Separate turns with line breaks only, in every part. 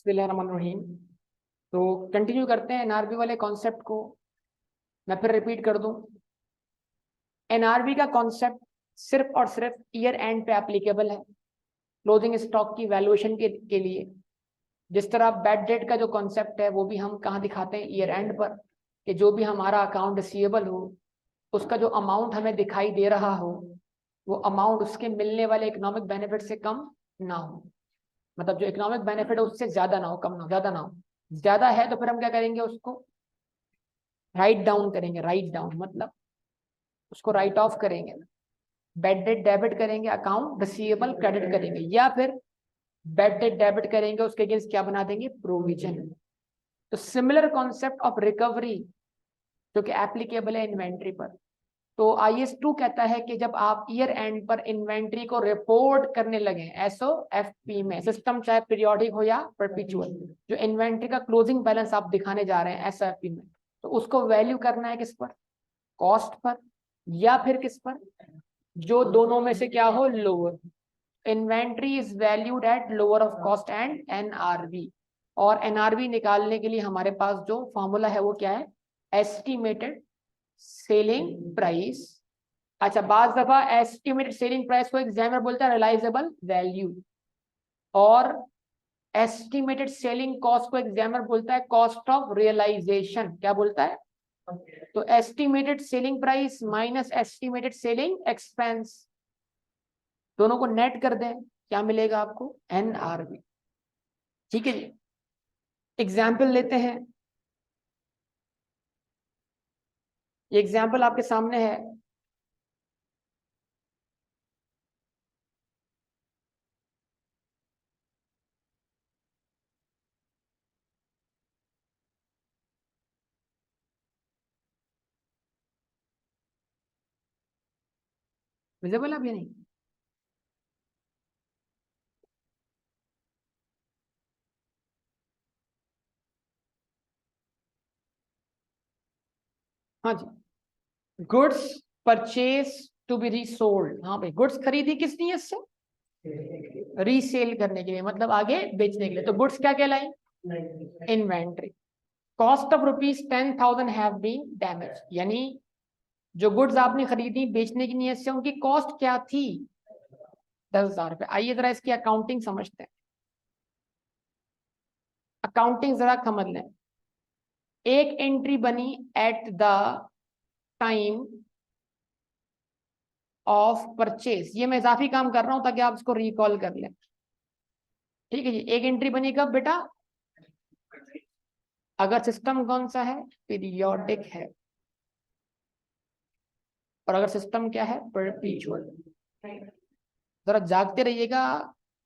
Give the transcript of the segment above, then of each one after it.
बिस्मिल्लाहिर्रहमानिर्रहीम। तो कंटिन्यू करते हैं एनआरबी वाले कॉन्सेप्ट को। मैं फिर रिपीट कर दूं, एनआरबी का कॉन्सेप्ट सिर्फ और सिर्फ ईयर एंड पे एप्लीकेबल है, क्लोजिंग स्टॉक की वैल्यूएशन के लिए। जिस तरह बैड डेट का जो कॉन्सेप्ट है वो भी हम कहाँ दिखाते हैं, ईयर एंड पर, कि जो भी हमारा अकाउंट रिसीवेबल हो उसका जो अमाउंट हमें दिखाई दे रहा हो वो अमाउंट उसके मिलने वाले इकोनॉमिक बेनिफिट से कम ना हो। मतलब जो इकोनॉमिक बेनिफिट है उससे ज्यादा ना हो, कम ना हो, ज्यादा ना हो। ज्यादा है तो फिर हम क्या करेंगे, उसको राइट डाउन करेंगे। राइट डाउन मतलब उसको राइट ऑफ करेंगे, बैड डेट डेबिट करेंगे, अकाउंट रिसीवेबल क्रेडिट करेंगे, या फिर बैड डेट डेबिट करेंगे उसके अगेंस्ट क्या बना देंगे, प्रोविजन। तो सिमिलर कॉन्सेप्ट ऑफ रिकवरी जो कि एप्लीकेबल है इन्वेंट्री पर। तो IS2 कहता है कि जब आप ईयर एंड पर इन्वेंट्री को रिपोर्ट करने लगे SOFP में, सिस्टम चाहे पीरियोडिक हो या परपेचुअल, जो इन्वेंट्री का क्लोजिंग बैलेंस आप दिखाने जा रहे हैं SOFP में, तो उसको वैल्यू करना है किस पर, कॉस्ट पर, या फिर किस पर, जो दोनों में से क्या हो, lower. Inventory is valued at lower of cost and NRV। और NRV निकालने के लिए हमारे पास जो फॉर्मूला है वो क्या है, एस्टिमेटेड सेलिंग प्राइस। अच्छा, बाज दफा एस्टिमेटेड सेलिंग प्राइस को एग्जामिनर बोलता है रियलाइजेबल वैल्यू, और एस्टिमेटेड सेलिंग कॉस्ट को एग्जामिनर बोलता है कॉस्ट ऑफ रियलाइजेशन। क्या बोलता है? तो estimated selling price minus estimated selling expense, दोनों को नेट कर दें, क्या मिलेगा आपको, NRV। ठीक है जी, एग्जाम्पल लेते हैं। ये एग्जाम्पल आपके सामने है। विजिबल अब ये नहीं? हाँ जी, goods purchase to be resold. हाँ भाई, गुड्स खरीदी किस नियत से, रीसेल करने के लिए, मतलब आगे बेचने के लिए। तो गुड्स क्या कहलाई, inventory. Cost of ₹10,000 have been damage, यानी जो गुड्स आपने खरीदी बेचने की नियत से उनकी कॉस्ट क्या थी, 10,000 रुपए। आइए जरा इसकी अकाउंटिंग समझते हैं। अकाउंटिंग जरा समझ लें। एक एंट्री बनी at the time of purchase, ये मैं इजाफी काम कर रहा हूं ताकि आप इसको रिकॉल कर लें। ठीक है जी, एक एंट्री बनी कब बेटा, अगर सिस्टम कौन सा है, पीरियोडिक है, और अगर सिस्टम क्या है, परपेचुअल। जरा जागते रहिएगा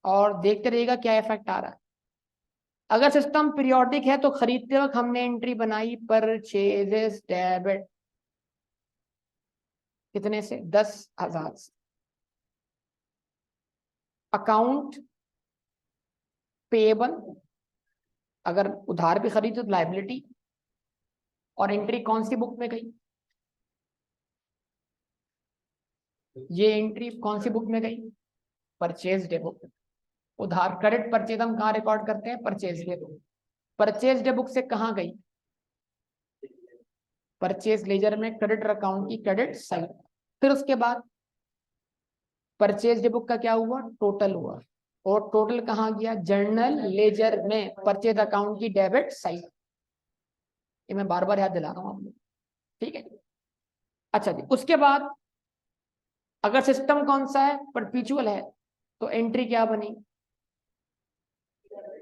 और देखते रहिएगा क्या इफेक्ट आ रहा है। अगर सिस्टम पीरियोडिक है तो खरीदते वक्त हमने एंट्री बनाई परचेजेस डेबिट, कितने से, 10,000 से। अकाउंट पेएबल, अगर उधार भी खरीदे तो लाइबिलिटी, और एंट्री कौन सी बुक में गई, ये एंट्री कौन सी बुक में गई, परचेज डे बुक। उधार क्रेडिट परचेज हम कहाँ रिकॉर्ड करते हैं, purchase day book. Purchase day book से कहाँ गई, परचेज लेजर में, क्रेडिटर अकाउंट की क्रेडिट साइड। फिर उसके बाद परचेज डे बुक का क्या हुआ, टोटल हुआ, और टोटल कहाँ गया, जर्नल लेजर में, परचेज अकाउंट की डेबिट साइड। ये मैं बार बार याद दिला रहा हूँ आपको, ठीक है। अच्छा जी, उसके बाद अगर सिस्टम कौन सा है, परपेचुअल है, तो एंट्री क्या बनी,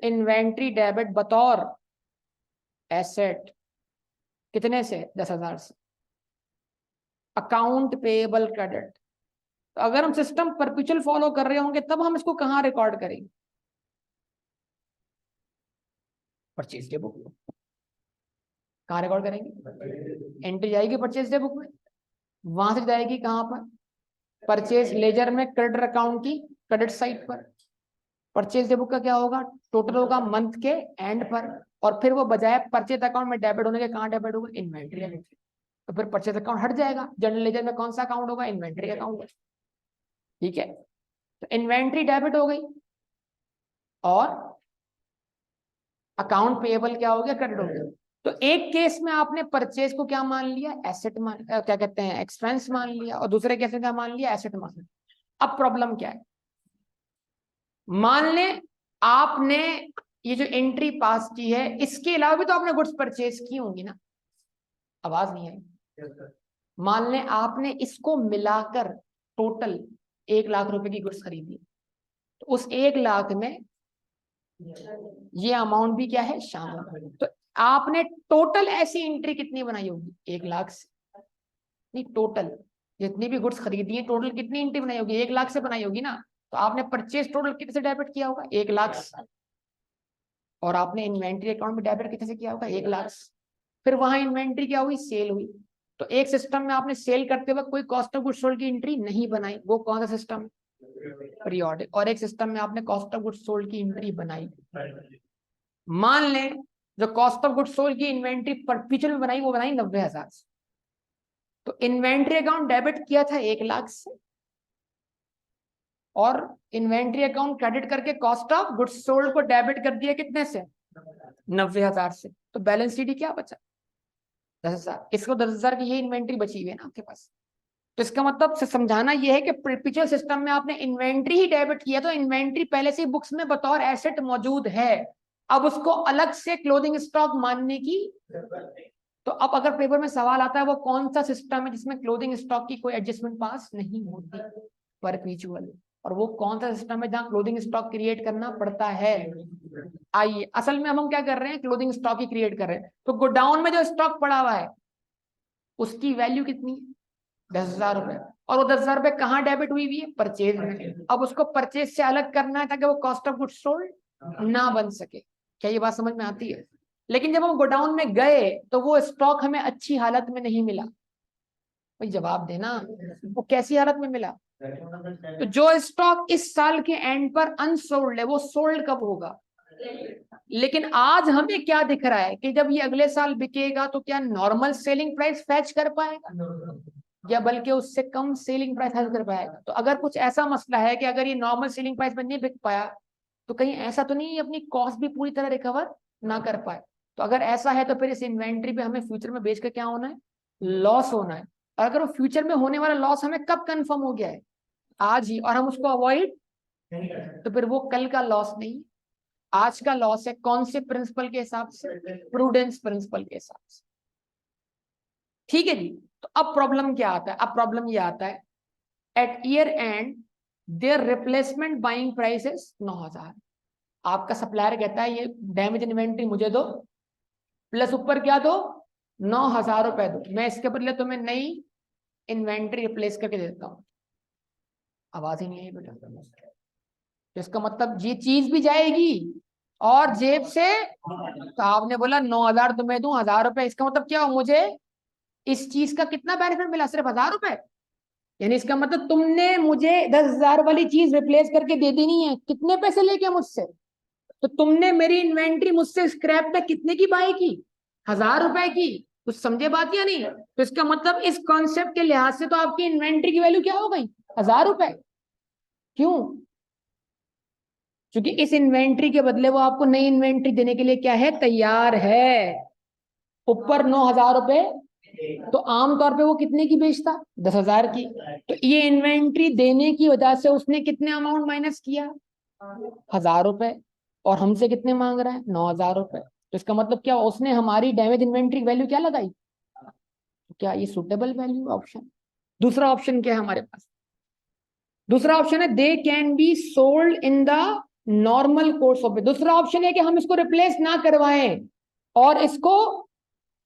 इन्वेंट्री डेबिट बतौर एसेट, कितने से, 10,000 से। अकाउंट पेएबल क्रेडिट, तो अगर हम सिस्टम परपेचुअल फॉलो कर रहे होंगे तब हम इसको कहाँ रिकॉर्ड करेंगे, परचेज डे बुक। कहाँ रिकॉर्ड करेंगे, एंट्री जाएगी परचेज डे बुक में, वहां से जाएगी कहाँ पर, परचेज लेजर में, क्रेडिटर अकाउंट की क्रेडिट साइड पर। परचेज डे बुक का क्या होगा, टोटल होगा मंथ के एंड पर, और फिर वो बजाय परचेज अकाउंट में डेबिट होने के कहाँ डेबिट होगा, इन्वेंट्री। तो फिर परचेज अकाउंट हट जाएगा, जनरल लेजर में कौन सा अकाउंट होगा, इन्वेंट्री अकाउंट। ठीक है, तो इन्वेंट्री डेबिट हो गई, और अकाउंट पेएबल क्या हो गया, क्रेडिट हो गया। तो एक केस में आपने परचेज को क्या मान लिया, एसेट मान, क्या कहते हैं, एक्सपेंस मान लिया, और दूसरे केस में क्या मान लिया, एसेट मान लिया। अब प्रॉब्लम क्या है, मान लें आपने ये जो एंट्री पास की है, इसके अलावा भी तो आपने गुड्स परचेज की होंगी ना, आवाज नहीं आई। मान लें आपने इसको मिलाकर टोटल 1 लाख रुपए की गुड्स खरीदी, तो उस 1 लाख में ये अमाउंट भी क्या है, शामिल। तो आपने टोटल ऐसी एंट्री कितनी बनाई होगी, 1 लाख से, नहीं टोटल जितनी भी गुड्स खरीदी है टोटल कितनी एंट्री बनाई होगी, 1 लाख से बनाई होगी ना। तो आपने परचेज टोटल कितने से डेबिट किया होगा, 1 लाख से, और आपने इन्वेंट्री अकाउंट में डेबिट कितने से किया होगा, 1 लाख से। फिर वहां इन्वेंट्री क्या हुई, सेल हुई। तो एक सिस्टम में आपने सेल करते वक्त कोई कॉस्ट ऑफ गुड्स सोल्ड की एंट्री नहीं बनाई, वो कौन सा सिस्टम, पीरियोडिक। और एक सिस्टम में आपने कॉस्ट ऑफ गुड्स सोल्ड की एंट्री बनाई। मान लें जो कॉस्ट ऑफ गुड्स सोल्ड की इन्वेंट्री परपेचुअल में बनाई, वो बनाई 90,000 से। तो इन्वेंट्री अकाउंट डेबिट किया था 1 लाख से, और इन्वेंट्री अकाउंट क्रेडिट करके कॉस्ट ऑफ गुड्स सोल्ड को डेबिट कर दिया कितने से, 90,000 से। तो बैलेंस शीट क्या बचा, 10,000। इसको 10,000 की ये इन्वेंट्री बची हुई है ना आपके पास। तो इसका मतलब से समझाना ये है कि परपेचुअल सिस्टम में आपने इन्वेंट्री ही डेबिट किया, तो इन्वेंट्री पहले से बुक्स में बतौर एसेट मौजूद है, अब उसको अलग से क्लोजिंग स्टॉक मानने की। तो अब अगर पेपर में सवाल आता है वो कौन सा सिस्टम है जिसमें क्लोजिंग स्टॉक की कोई एडजस्टमेंट पास नहीं होती, परपेचुअल। और वो कौन सा सिस्टम है जहां क्लोजिंग स्टॉक क्रिएट करना पड़ता है। आइए असल में हम क्या कर रहे हैं, क्लोजिंग स्टॉक ही क्रिएट कर रहे हैं। तो गोडाउन में जो स्टॉक पड़ा हुआ है उसकी वैल्यू कितनी है, 10,000 रुपए, और वो 10,000 रुपए कहाँ डेबिट हुई है, परचेज में। अब उसको परचेज से अलग करना है ताकि वो कॉस्ट ऑफ गुड्स सोल्ड ना बन सके। क्या ये बात समझ में आती है। लेकिन जब हम गोडाउन में गए तो वो स्टॉक हमें अच्छी हालत में नहीं मिला। भाई जवाब देना, वो कैसी हालत में मिला। तो जो स्टॉक इस साल के एंड पर अनसोल्ड है वो सोल्ड कब होगा। लेकिन आज हमें क्या दिख रहा है कि जब ये अगले साल बिकेगा तो क्या नॉर्मल सेलिंग प्राइस फैच कर पाएगा, या बल्कि उससे कम सेलिंग प्राइस हासिल कर पाएगा। तो अगर कुछ ऐसा मसला है कि अगर ये नॉर्मल सेलिंग प्राइस में नहीं बिक पाया, तो कहीं ऐसा तो नहीं अपनी कॉस्ट भी पूरी तरह रिकवर ना कर पाए। तो अगर ऐसा है तो फिर इस इन्वेंट्री पे हमें फ्यूचर में बेच कर क्या होना है, लॉस होना है। और अगर वो फ्यूचर में होने वाला लॉस हमें कब कंफर्म हो गया है, आज ही, और हम उसको अवॉइड, तो फिर वो कल का लॉस नहीं, आज का लॉस है। कौन से प्रिंसिपल के हिसाब से, प्रूडेंस प्रिंसिपल के हिसाब से। ठीक है जी। तो अब प्रॉब्लम क्या आता है, अब प्रॉब्लम ये आता है, at year end their replacement buying price is 9,000। आपका सप्लायर कहता है ये डैमेज इन्वेंट्री मुझे दो, प्लस ऊपर क्या दो, 9,000 रुपए दो, मैं इसके बदले तुम्हें नई इन्वेंट्री रिप्लेस करके देता हूं। आवाज ही नहीं आई बेटा। तो इसका मतलब ये चीज भी जाएगी और जेब से। तो आपने बोला 9,000 तुम्हें दूं, 1,000 रुपए, इसका मतलब क्या हो, मुझे इस चीज का कितना बेनिफिट मिला, सिर्फ 1,000 रुपए। यानी इसका मतलब तुमने मुझे 10,000 वाली चीज रिप्लेस करके दे दी नहीं है, कितने पैसे लेके मुझसे। तो तुमने मेरी इन्वेंट्री मुझसे स्क्रैप पे कितने की बाई की, 1,000 रुपए की। कुछ समझे बात या नहीं। तो इसका मतलब इस कॉन्सेप्ट के लिहाज से तो आपकी इन्वेंट्री की वैल्यू क्या हो गई, 1,000 रुपए। क्यों, क्योंकि इस इन्वेंट्री के बदले वो आपको नई इन्वेंट्री देने के लिए क्या है, तैयार है। ऊपर 9,000 रुपए, तो आमतौर पे वो कितने की बेचता, 10,000 की। तो ये इन्वेंट्री देने की वजह से उसने कितने अमाउंट माइनस किया, 1,000 रुपए, और हमसे कितने मांग रहा है, 9,000 रुपए। तो इसका मतलब क्या, उसने हमारी डैमेज इन्वेंट्री वैल्यू क्या लगाई। तो क्या ये सुटेबल वैल्यू ऑप्शन। दूसरा ऑप्शन क्या है हमारे पास, दूसरा ऑप्शन है they can be sold in the normal course of. दूसरा ऑप्शन है कि हम इसको रिप्लेस ना करवाएं और इसको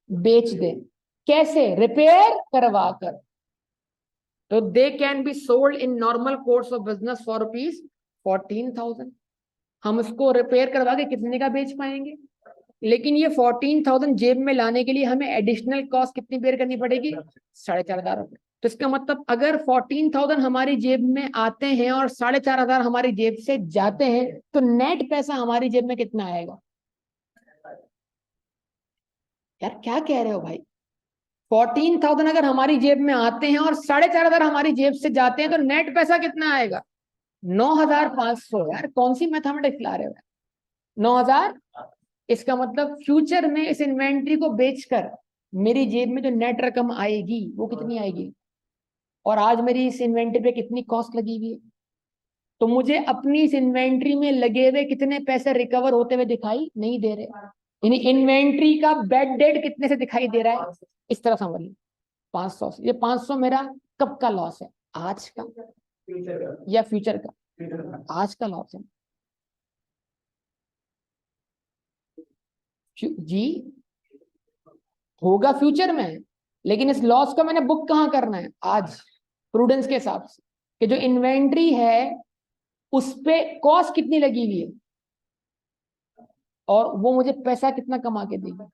बेच दें। कैसे, रिपेयर करवा कर। तो they can be sold in normal course of business for ₹14,000। हम इसको रिपेयर करवा के कितने का बेच पाएंगे। लेकिन ये 14,000 जेब में लाने के लिए हमें एडिशनल कॉस्ट कितनी बेयर करनी पड़ेगी, 4,500 रुपए। तो इसका मतलब अगर 14,000 हमारी जेब में आते हैं और 4,500 हमारी जेब से जाते हैं, तो नेट पैसा हमारी जेब में कितना आएगा। यार क्या कह रहे हो भाई, 14,000 अगर हमारी जेब में आते हैं और 4,500 हमारी जेब से जाते हैं, तो नेट पैसा कितना आएगा, 9,500। यार कौन सी मैथमेटिक्स ला रहे हो, 9,000 इसका मतलब फ्यूचर में इस इन्वेंट्री को बेचकर मेरी जेब में जो नेट रकम आएगी वो कितनी आएगी, और आज मेरी इस इन्वेंट्री पे कितनी कॉस्ट लगी हुई है। तो मुझे अपनी इस इन्वेंट्री में लगे हुए कितने पैसे रिकवर होते हुए दिखाई नहीं दे रहे, यानी इन्वेंट्री का बैड डेट कितने से दिखाई दे रहा है, इस तरह समझ लो 500 से। ये 500 मेरा कब का लॉस है, आज का या फ्यूचर का? आज का लॉस है जी, होगा फ्यूचर में, लेकिन इस लॉस को मैंने बुक कहाँ करना है, आज, प्रूडेंस के हिसाब से कि जो इन्वेंट्री है उस पे कॉस्ट कितनी लगी हुई है और वो मुझे पैसा कितना कमा के देगी।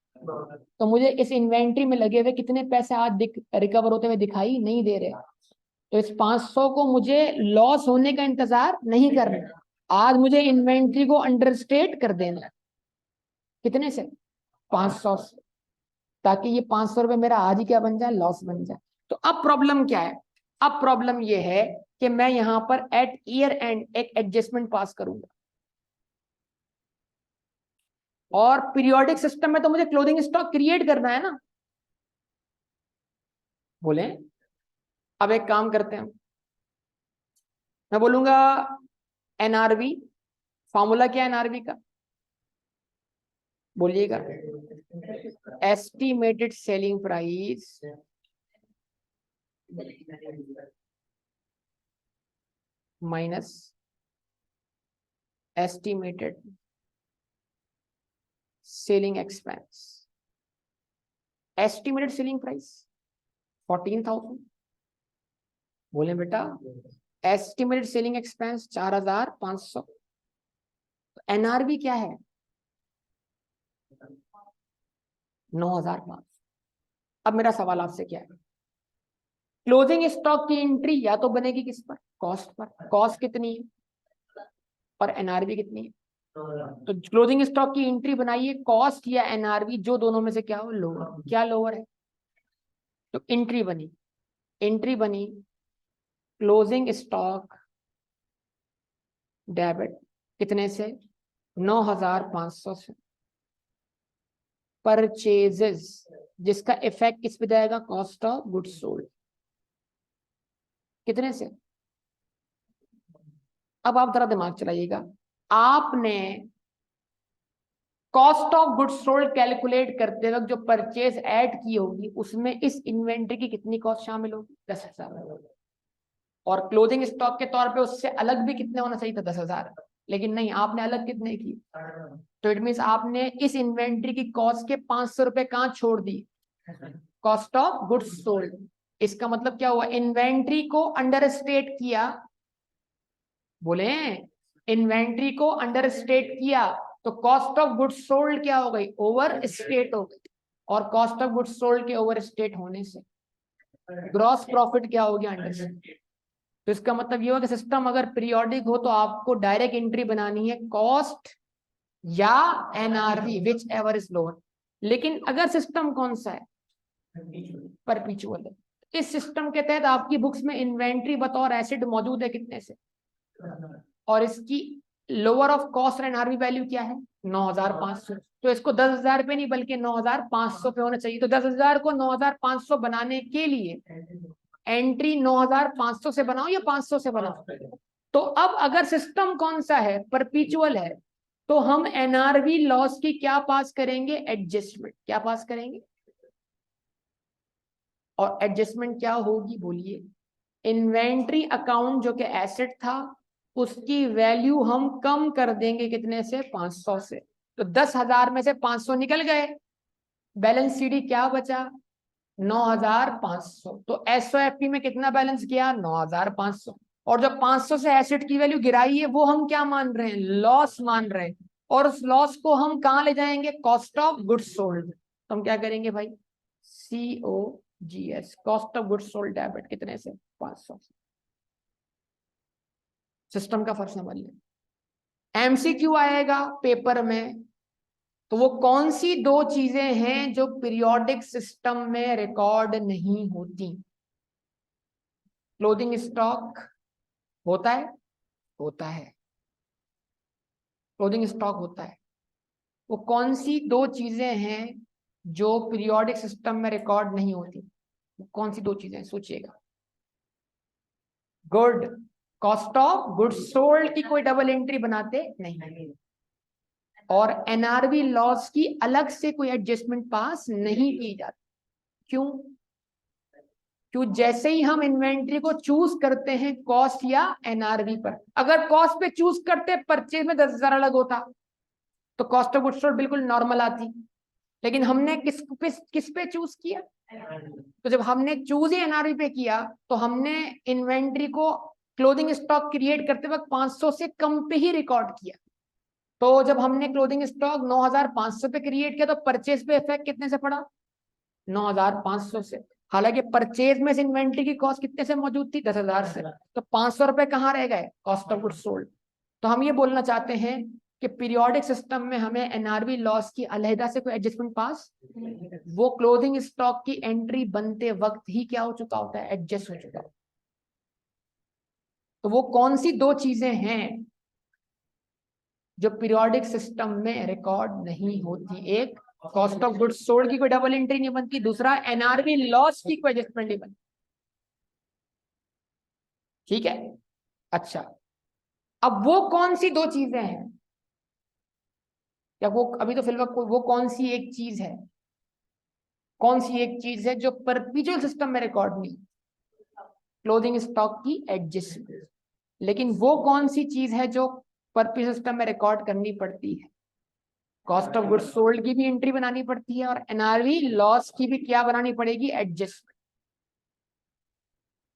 तो मुझे इस इन्वेंट्री में लगे हुए कितने पैसे आज रिकवर होते हुए दिखाई नहीं दे रहे, तो इस 500 को मुझे लॉस होने का इंतजार नहीं करना, आज मुझे इन्वेंट्री को अंडरस्टेट कर देना। कितने से? 500 से, ताकि ये 500 रुपए मेरा आज ही क्या बन जाए, लॉस बन जाए। तो अब प्रॉब्लम क्या है, अब प्रॉब्लम ये है कि मैं यहां पर एट ईयर एंड एक एडजस्टमेंट पास करूंगा, और पीरियोडिक सिस्टम में तो मुझे क्लोजिंग स्टॉक क्रिएट करना है ना। बोले अब एक काम करते हैं, मैं बोलूंगा एनआरवी, फॉर्मूला क्या है एनआरवी का, बोलिएगा, estimated selling price minus estimated selling expense. Estimated selling price 14,000, बोले बेटा एस्टिमेटेड सेलिंग एक्सपेंस 4,500, एनआरवी क्या है 9,500। अब मेरा सवाल आपसे क्या है, क्लोजिंग स्टॉक की एंट्री या तो बनेगी किस पर, कॉस्ट पर, कॉस्ट कितनी है और एनआरवी कितनी है। तो क्लोजिंग स्टॉक की एंट्री बनाइए, कॉस्ट या एनआरवी जो दोनों में से क्या हो लोअर, क्या लोअर है, तो एंट्री बनी क्लोजिंग स्टॉक डेबिट कितने से, 9,500 से, परचेजेस जिसका इफेक्ट किस पे जाएगा, कॉस्ट ऑफ गुड्स सोल्ड कितने से। अब आप जरा दिमाग चलाइएगा, आपने cost of goods sold calculate करते वक्त जो परचेज ऐड की होगी उसमें इस इन्वेंट्री की कितनी कॉस्ट शामिल होगी, 10,000, और क्लोजिंग स्टॉक के तौर पे उससे अलग भी कितने होना चाहिए था, 10,000, लेकिन नहीं, आपने अलग कितने की, तो इट मीन आपने इस इन्वेंट्री की कॉस्ट के 500 रुपए कहां छोड़ दी, कॉस्ट ऑफ गुड्स सोल्ड। इसका मतलब क्या हुआ, इन्वेंट्री को अंडर स्टेट किया, बोले इन्वेंट्री को अंडर स्टेट किया, तो कॉस्ट ऑफ गुड्स सोल्ड क्या हो गई, ओवर स्टेट हो गई, और कॉस्ट ऑफ गुड्स सोल्ड के ओवर स्टेट होने से ग्रॉस प्रॉफिट क्या हो गया, अंडर स्टेट। तो इसका मतलब ये हुआ कि सिस्टम अगर पीरियोडिक हो तो आपको डायरेक्ट एंट्री बनानी है कॉस्ट या NRV, which ever is lower. लेकिन अगर सिस्टम कौन सा है, परपेचुअल है, इस सिस्टम के तहत आपकी बुक्स में इन्वेंट्री बतौर एसिड मौजूद है कितने से, और इसकी लोअर ऑफ कॉस्ट और एनआरवी वैल्यू क्या है, 9,500। तो इसको 10,000 पे नहीं बल्कि 9,500 पे होना चाहिए। तो 10,000 को 9,500 बनाने के लिए एंट्री 9,500 से बनाओ या 500 से बनाओ। तो अब अगर सिस्टम कौन सा है, परपेचुअल है, तो हम एनआरवी लॉस की क्या पास करेंगे, एडजस्टमेंट, क्या पास करेंगे, और एडजस्टमेंट क्या होगी बोलिए, इन्वेंट्री अकाउंट जो कि एसेट था उसकी वैल्यू हम कम कर देंगे कितने से, 500 से। तो 10,000 में से 500 निकल गए, बैलेंस सीडी क्या बचा, 9,500। तो एसओएफपी में कितना बैलेंस गया, 9,500, और जो 500 से एसेट की वैल्यू गिराई है वो हम क्या मान रहे हैं, लॉस मान रहे हैं, और उस लॉस को हम कहां ले जाएंगे, कॉस्ट ऑफ गुड्स सोल्ड। तो हम क्या करेंगे भाई, COGS, cost of goods sold debit कितने से, 500 से। सिस्टम का फर्क समझ लें। MCQ आएगा पेपर में, तो वो कौन सी दो चीजें हैं जो पीरियोडिक सिस्टम में रिकॉर्ड नहीं होती, क्लोजिंग स्टॉक होता है, होता है, क्लोजिंग स्टॉक होता है, वो कौन सी दो चीजें हैं जो पीरियोडिक सिस्टम में रिकॉर्ड नहीं होती? वो कौन सी दो चीजें, सोचिएगा। Good, cost of goods sold की कोई डबल एंट्री बनाते नहीं, और एनआरबी लॉस की अलग से कोई एडजस्टमेंट पास नहीं की जाती। क्यों? क्यों जैसे ही हम इन्वेंट्री को चूज करते हैं कॉस्ट या एनआरबी पर, अगर कॉस्ट पे चूज करते परचेज में 10,000 अलग होता तो कॉस्ट ऑफ गुड्स सोल्ड बिल्कुल नॉर्मल आती, लेकिन हमने किस पे चूज किया? तो जब हमने चूज ही एनआरबी पे किया तो हमने इन्वेंट्री को क्लोथिंग स्टॉक क्रिएट करते वक्त 500 से कम पे ही रिकॉर्ड किया। तो जब हमने क्लोथिंग स्टॉक 9,500 पे क्रिएट किया तो परचेज पे इफेक्ट कितने से पड़ा? 9,500 से। हालांकि परचेज में इन्वेंट्री की कॉस्ट कितने से मौजूद थी? 10,000 से। तो 500 रुपए कहाँ रह गए? Cost of goods sold. तो हम ये बोलना चाहते हैं कि पीरियोडिक सिस्टम में हमें एनआरबी लॉस की अलहदा से कोई एडजस्टमेंट पास, वो क्लोथिंग स्टॉक की एंट्री बनते वक्त ही क्या हो चुका होता है? एडजस्ट हो चुका है। तो वो कौन सी दो चीजें हैं जो पीरियोडिक सिस्टम में रिकॉर्ड नहीं होती? एक, कॉस्ट ऑफ गुड्स सोल्ड की कोई डबल एंट्री नहीं बनती, दूसरा एनआरबी लॉस की कोई एडजस्टमेंट नहीं बनती। ठीक है, अच्छा, अब वो कौन सी दो चीजें हैं, या वो अभी तो फिलहाल वो कौन सी एक चीज है, कौन सी एक चीज है जो परपेचुअल सिस्टम में रिकॉर्ड नहीं? क्लोथिंग स्टॉक की एडजस्टमेंट। लेकिन वो कौन सी चीज है जो परपेचुअल सिस्टम में रिकॉर्ड करनी पड़ती है? कॉस्ट ऑफ गुड्स सोल्ड की भी एंट्री बनानी पड़ती है, और एनआरवी लॉस की भी क्या बनानी पड़ेगी? एडजस्टमेंट।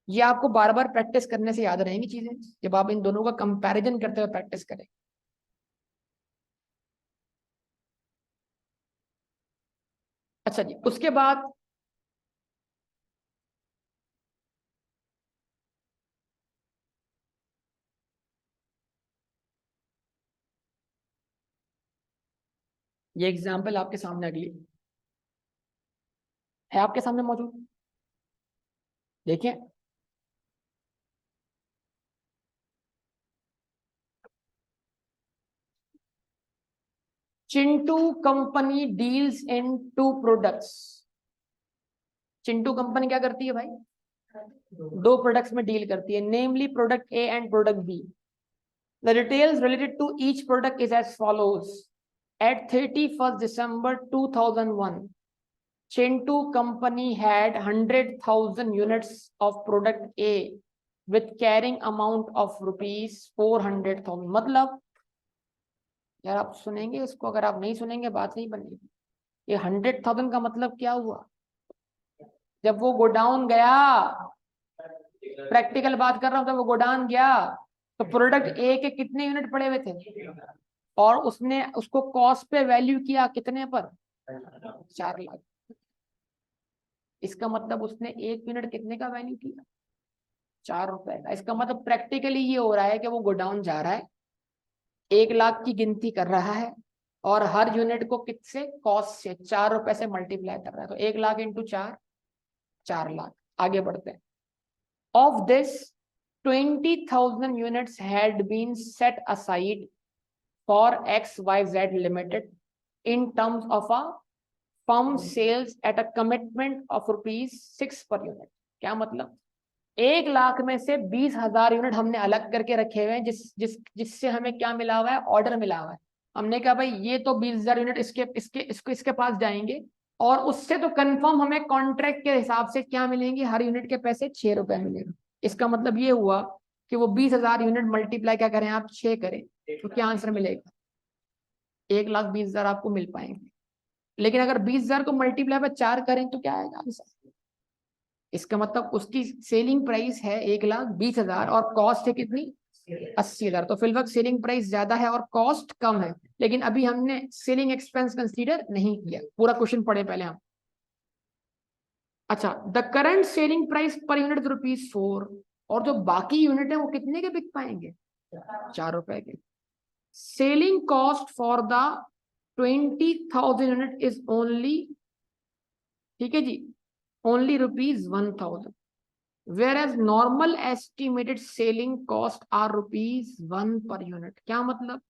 ये आपको बार बार प्रैक्टिस करने से याद रहेंगी चीजें, जब आप इन दोनों का कंपैरिजन करते हुए प्रैक्टिस करें। अच्छा जी, उसके बाद ये एग्जाम्पल आपके सामने अगली है, आपके सामने मौजूद, देखिए। Chintu company deals in two products. Chintu company क्या करती है भाई? दो प्रोडक्ट्स में डील करती है, namely product A and product B. The details related to each product is as follows. At 31st December 2001, Chintu company had 100,000 units of product A with carrying amount of rupees 400,000। मतलब यार आप सुनेंगे इसको, अगर आप नहीं सुनेंगे बात नहीं बनेगी। ये 100,000 का मतलब क्या हुआ? जब वो गोडाउन गया, प्रैक्टिकल बात कर रहा हूं, जब वो गोडाउन गया तो प्रोडक्ट ए के कितने यूनिट पड़े हुए थे, और उसने उसको कॉस्ट पे वैल्यू किया कितने पर? 4 लाख। इसका मतलब उसने एक यूनिट कितने का वैल्यू किया? 4 रुपए का। इसका मतलब प्रैक्टिकली ये हो रहा है कि वो गोडाउन जा रहा है, 1 लाख की गिनती कर रहा है, और हर यूनिट को कितने कॉस्ट से 4 रुपए से मल्टीप्लाई कर रहा है। तो 1 लाख इंटू 4, 4 लाख। आगे बढ़ते हैं। Of this 20,000 units had been set aside for XYZ limited in terms of a firm sales at a commitment of ₹6 per unit. क्या मतलब? 1 लाख में से 20,000 यूनिट हमने अलग करके रखे हुए हैं, जिससे हमें क्या मिला हुआ है? ऑर्डर मिला हुआ है। हमने कहा भाई ये तो 20,000 यूनिट इसके पास जाएंगे, और उससे तो कंफर्म हमें कॉन्ट्रैक्ट के हिसाब से क्या मिलेंगे? हर यूनिट के पैसे 6 रुपए मिलेंगे। इसका मतलब ये हुआ कि वो 20,000 यूनिट मल्टीप्लाई क्या करें आप? 6 करें, तो क्या आंसर मिलेगा? 1,20,000 आपको मिल पाएंगे। लेकिन अगर 20,000 को मल्टीप्लाई पर 4 करें तो क्या आएगा आंसर? इसका मतलब उसकी सेलिंग प्राइस है 1,20,000 और कॉस्ट है कितनी? 80,000। तो फिल वक्त सेलिंग प्राइस ज्यादा है और कॉस्ट कम है, लेकिन अभी हमने सेलिंग एक्सपेंस कंसीडर नहीं किया। पूरा क्वेश्चन पढ़े पहले हम। अच्छा, the current selling price per unit ₹4, और जो बाकी यूनिट है वो कितने के बिक पाएंगे? 4 रुपए के। Selling cost for the 20,000 unit is only, ठीक है जी, only ₹1,000, whereas normal estimated selling cost are ₹1 per unit। क्या मतलब?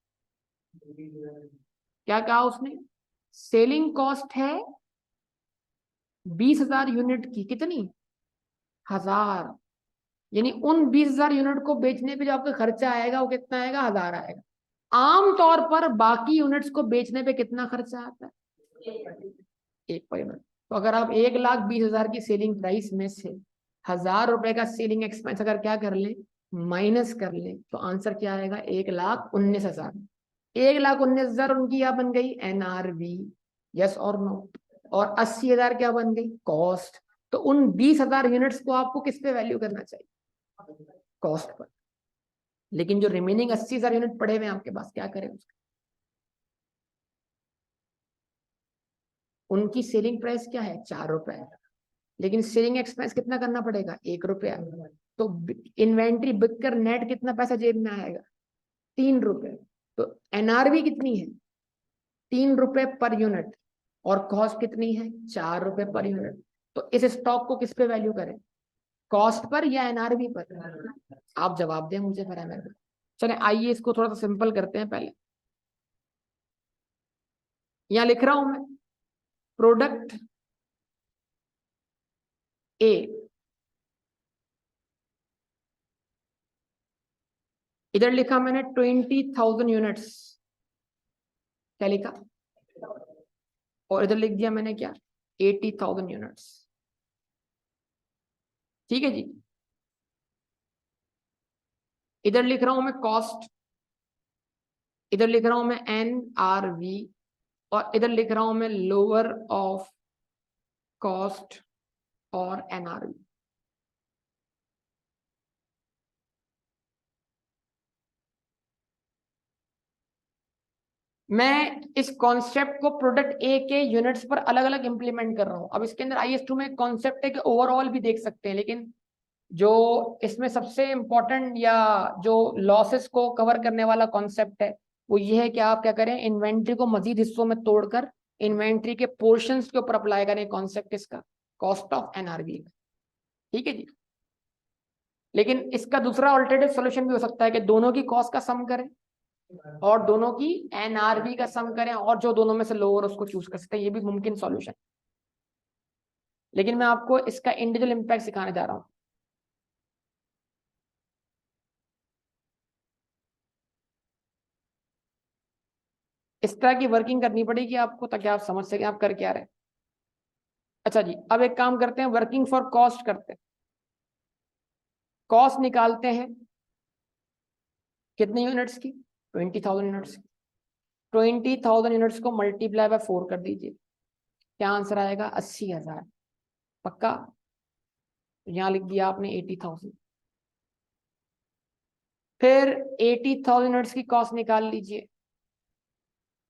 क्या कहा उसने? सेलिंग कॉस्ट है 20,000 यूनिट की, कितनी? 1000। यानी उन 20,000 यूनिट को बेचने पे जो आपका खर्चा आएगा वो कितना आएगा? 1000 आएगा। आमतौर पर बाकी यूनिट्स को बेचने पे कितना खर्चा आता है? 1 पर यूनिट। तो अगर आप 1,20,000 की सेलिंग प्राइस में से 1000 रुपए का सेलिंग एक्सपेंस अगर क्या कर ले, माइनस कर ले, तो आंसर क्या आएगा? 1,19,000। 1,19,000 उनकी क्या बन गई? एनआरवी। यस और नो? और 80,000 क्या बन गई? कॉस्ट। तो उन 20,000 यूनिट्स को आपको किस पे वैल्यू करना चाहिए? Cost per. लेकिन जो रिमेनिंग 80,000 यूनिट पड़े हुए हैं आपके पास, क्या करें उसका? उनकी सेलिंग प्राइस क्या है? 4 रुपए। लेकिन सेलिंग एक्सपेंस कितना करना पड़ेगा? 1 रुपया। तो इन्वेंट्री बिककर नेट कितना पैसा जेब में आएगा? 3 रुपए। तो एनआरवी कितनी है? 3 रुपए पर यूनिट। और कॉस्ट कितनी है? 4 रुपए पर यूनिट। तो इस स्टॉक को किस पे वैल्यू करें? कॉस्ट पर या एनआरवी पर? आप जवाब दें मुझे फिर एमआरवी। चले आइए इसको थोड़ा सा सिंपल करते हैं। पहले यहां लिख रहा हूं मैं, प्रोडक्ट ए, इधर लिखा मैंने 20,000 यूनिट्स। क्या लिखा? और इधर लिख दिया मैंने क्या? 80,000 यूनिट्स। ठीक है जी। इधर लिख रहा हूं मैं कॉस्ट, इधर लिख रहा हूं मैं एनआरवी, और इधर लिख रहा हूं मैं लोअर ऑफ कॉस्ट और एनआरवी। मैं इस कॉन्सेप्ट को प्रोडक्ट ए के यूनिट्स पर अलग अलग इंप्लीमेंट कर रहा हूं। अब इसके अंदर IS2 में कॉन्सेप्ट है कि ओवरऑल भी देख सकते हैं, लेकिन जो इसमें सबसे इंपॉर्टेंट या जो लॉसेस को कवर करने वाला कॉन्सेप्ट है वो ये है कि आप क्या करें, इन्वेंट्री को मजीद हिस्सों में तोड़कर इन्वेंट्री के पोर्शंस के ऊपर अप्लाई करें कॉन्सेप्ट इसका, कॉस्ट ऑफ एनआरवी का। ठीक है जी। लेकिन इसका दूसरा ऑल्टरनेटिव सोल्यूशन भी हो सकता है कि दोनों की कॉस्ट का सम करें और दोनों की एनआरवी का सम करें, और जो दोनों में से लोअर उसको चूज कर सकते हैं। ये भी मुमकिन सॉल्यूशन। लेकिन मैं आपको इसका इंडिविजुअल इंपैक्ट सिखाने जा रहा हूं। इस तरह की वर्किंग करनी पड़ेगी आपको ताकि आप समझ सकें आप कर क्या रहे हैं। अच्छा जी, अब एक काम करते हैं, वर्किंग फॉर कॉस्ट करते हैं। कॉस्ट निकालते हैं कितने यूनिट्स की? 20,000 यूनिट्स की। 20,000 यूनिट्स को मल्टीप्लाई बाय 4 कर दीजिए। क्या आंसर आएगा? 80,000। पक्का? यहां लिख दिया आपने 80,000। फिर 80,000 यूनिट्स की कॉस्ट निकाल लीजिए,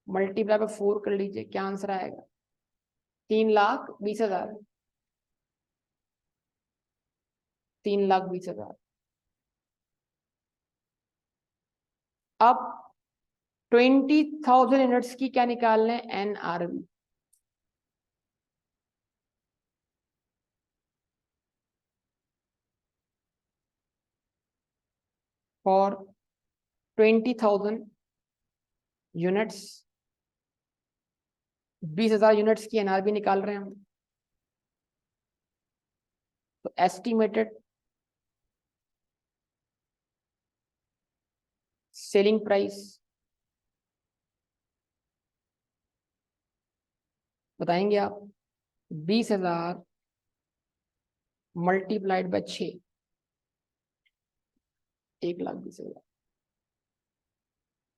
मल्टीप्लाई बाय 4 कर लीजिए। क्या आंसर आएगा? 3,20,000। 3,20,000। अब 20,000 यूनिट्स की क्या निकालना है? एनआरवी। फॉर 20,000 यूनिट्स, 20,000 यूनिट्स की एनआरवी निकाल रहे हैं हम। तो एस्टिमेटेड सेलिंग प्राइस बताएंगे आप? 20,000 मल्टीप्लाइड बाय 6, 1,20,000।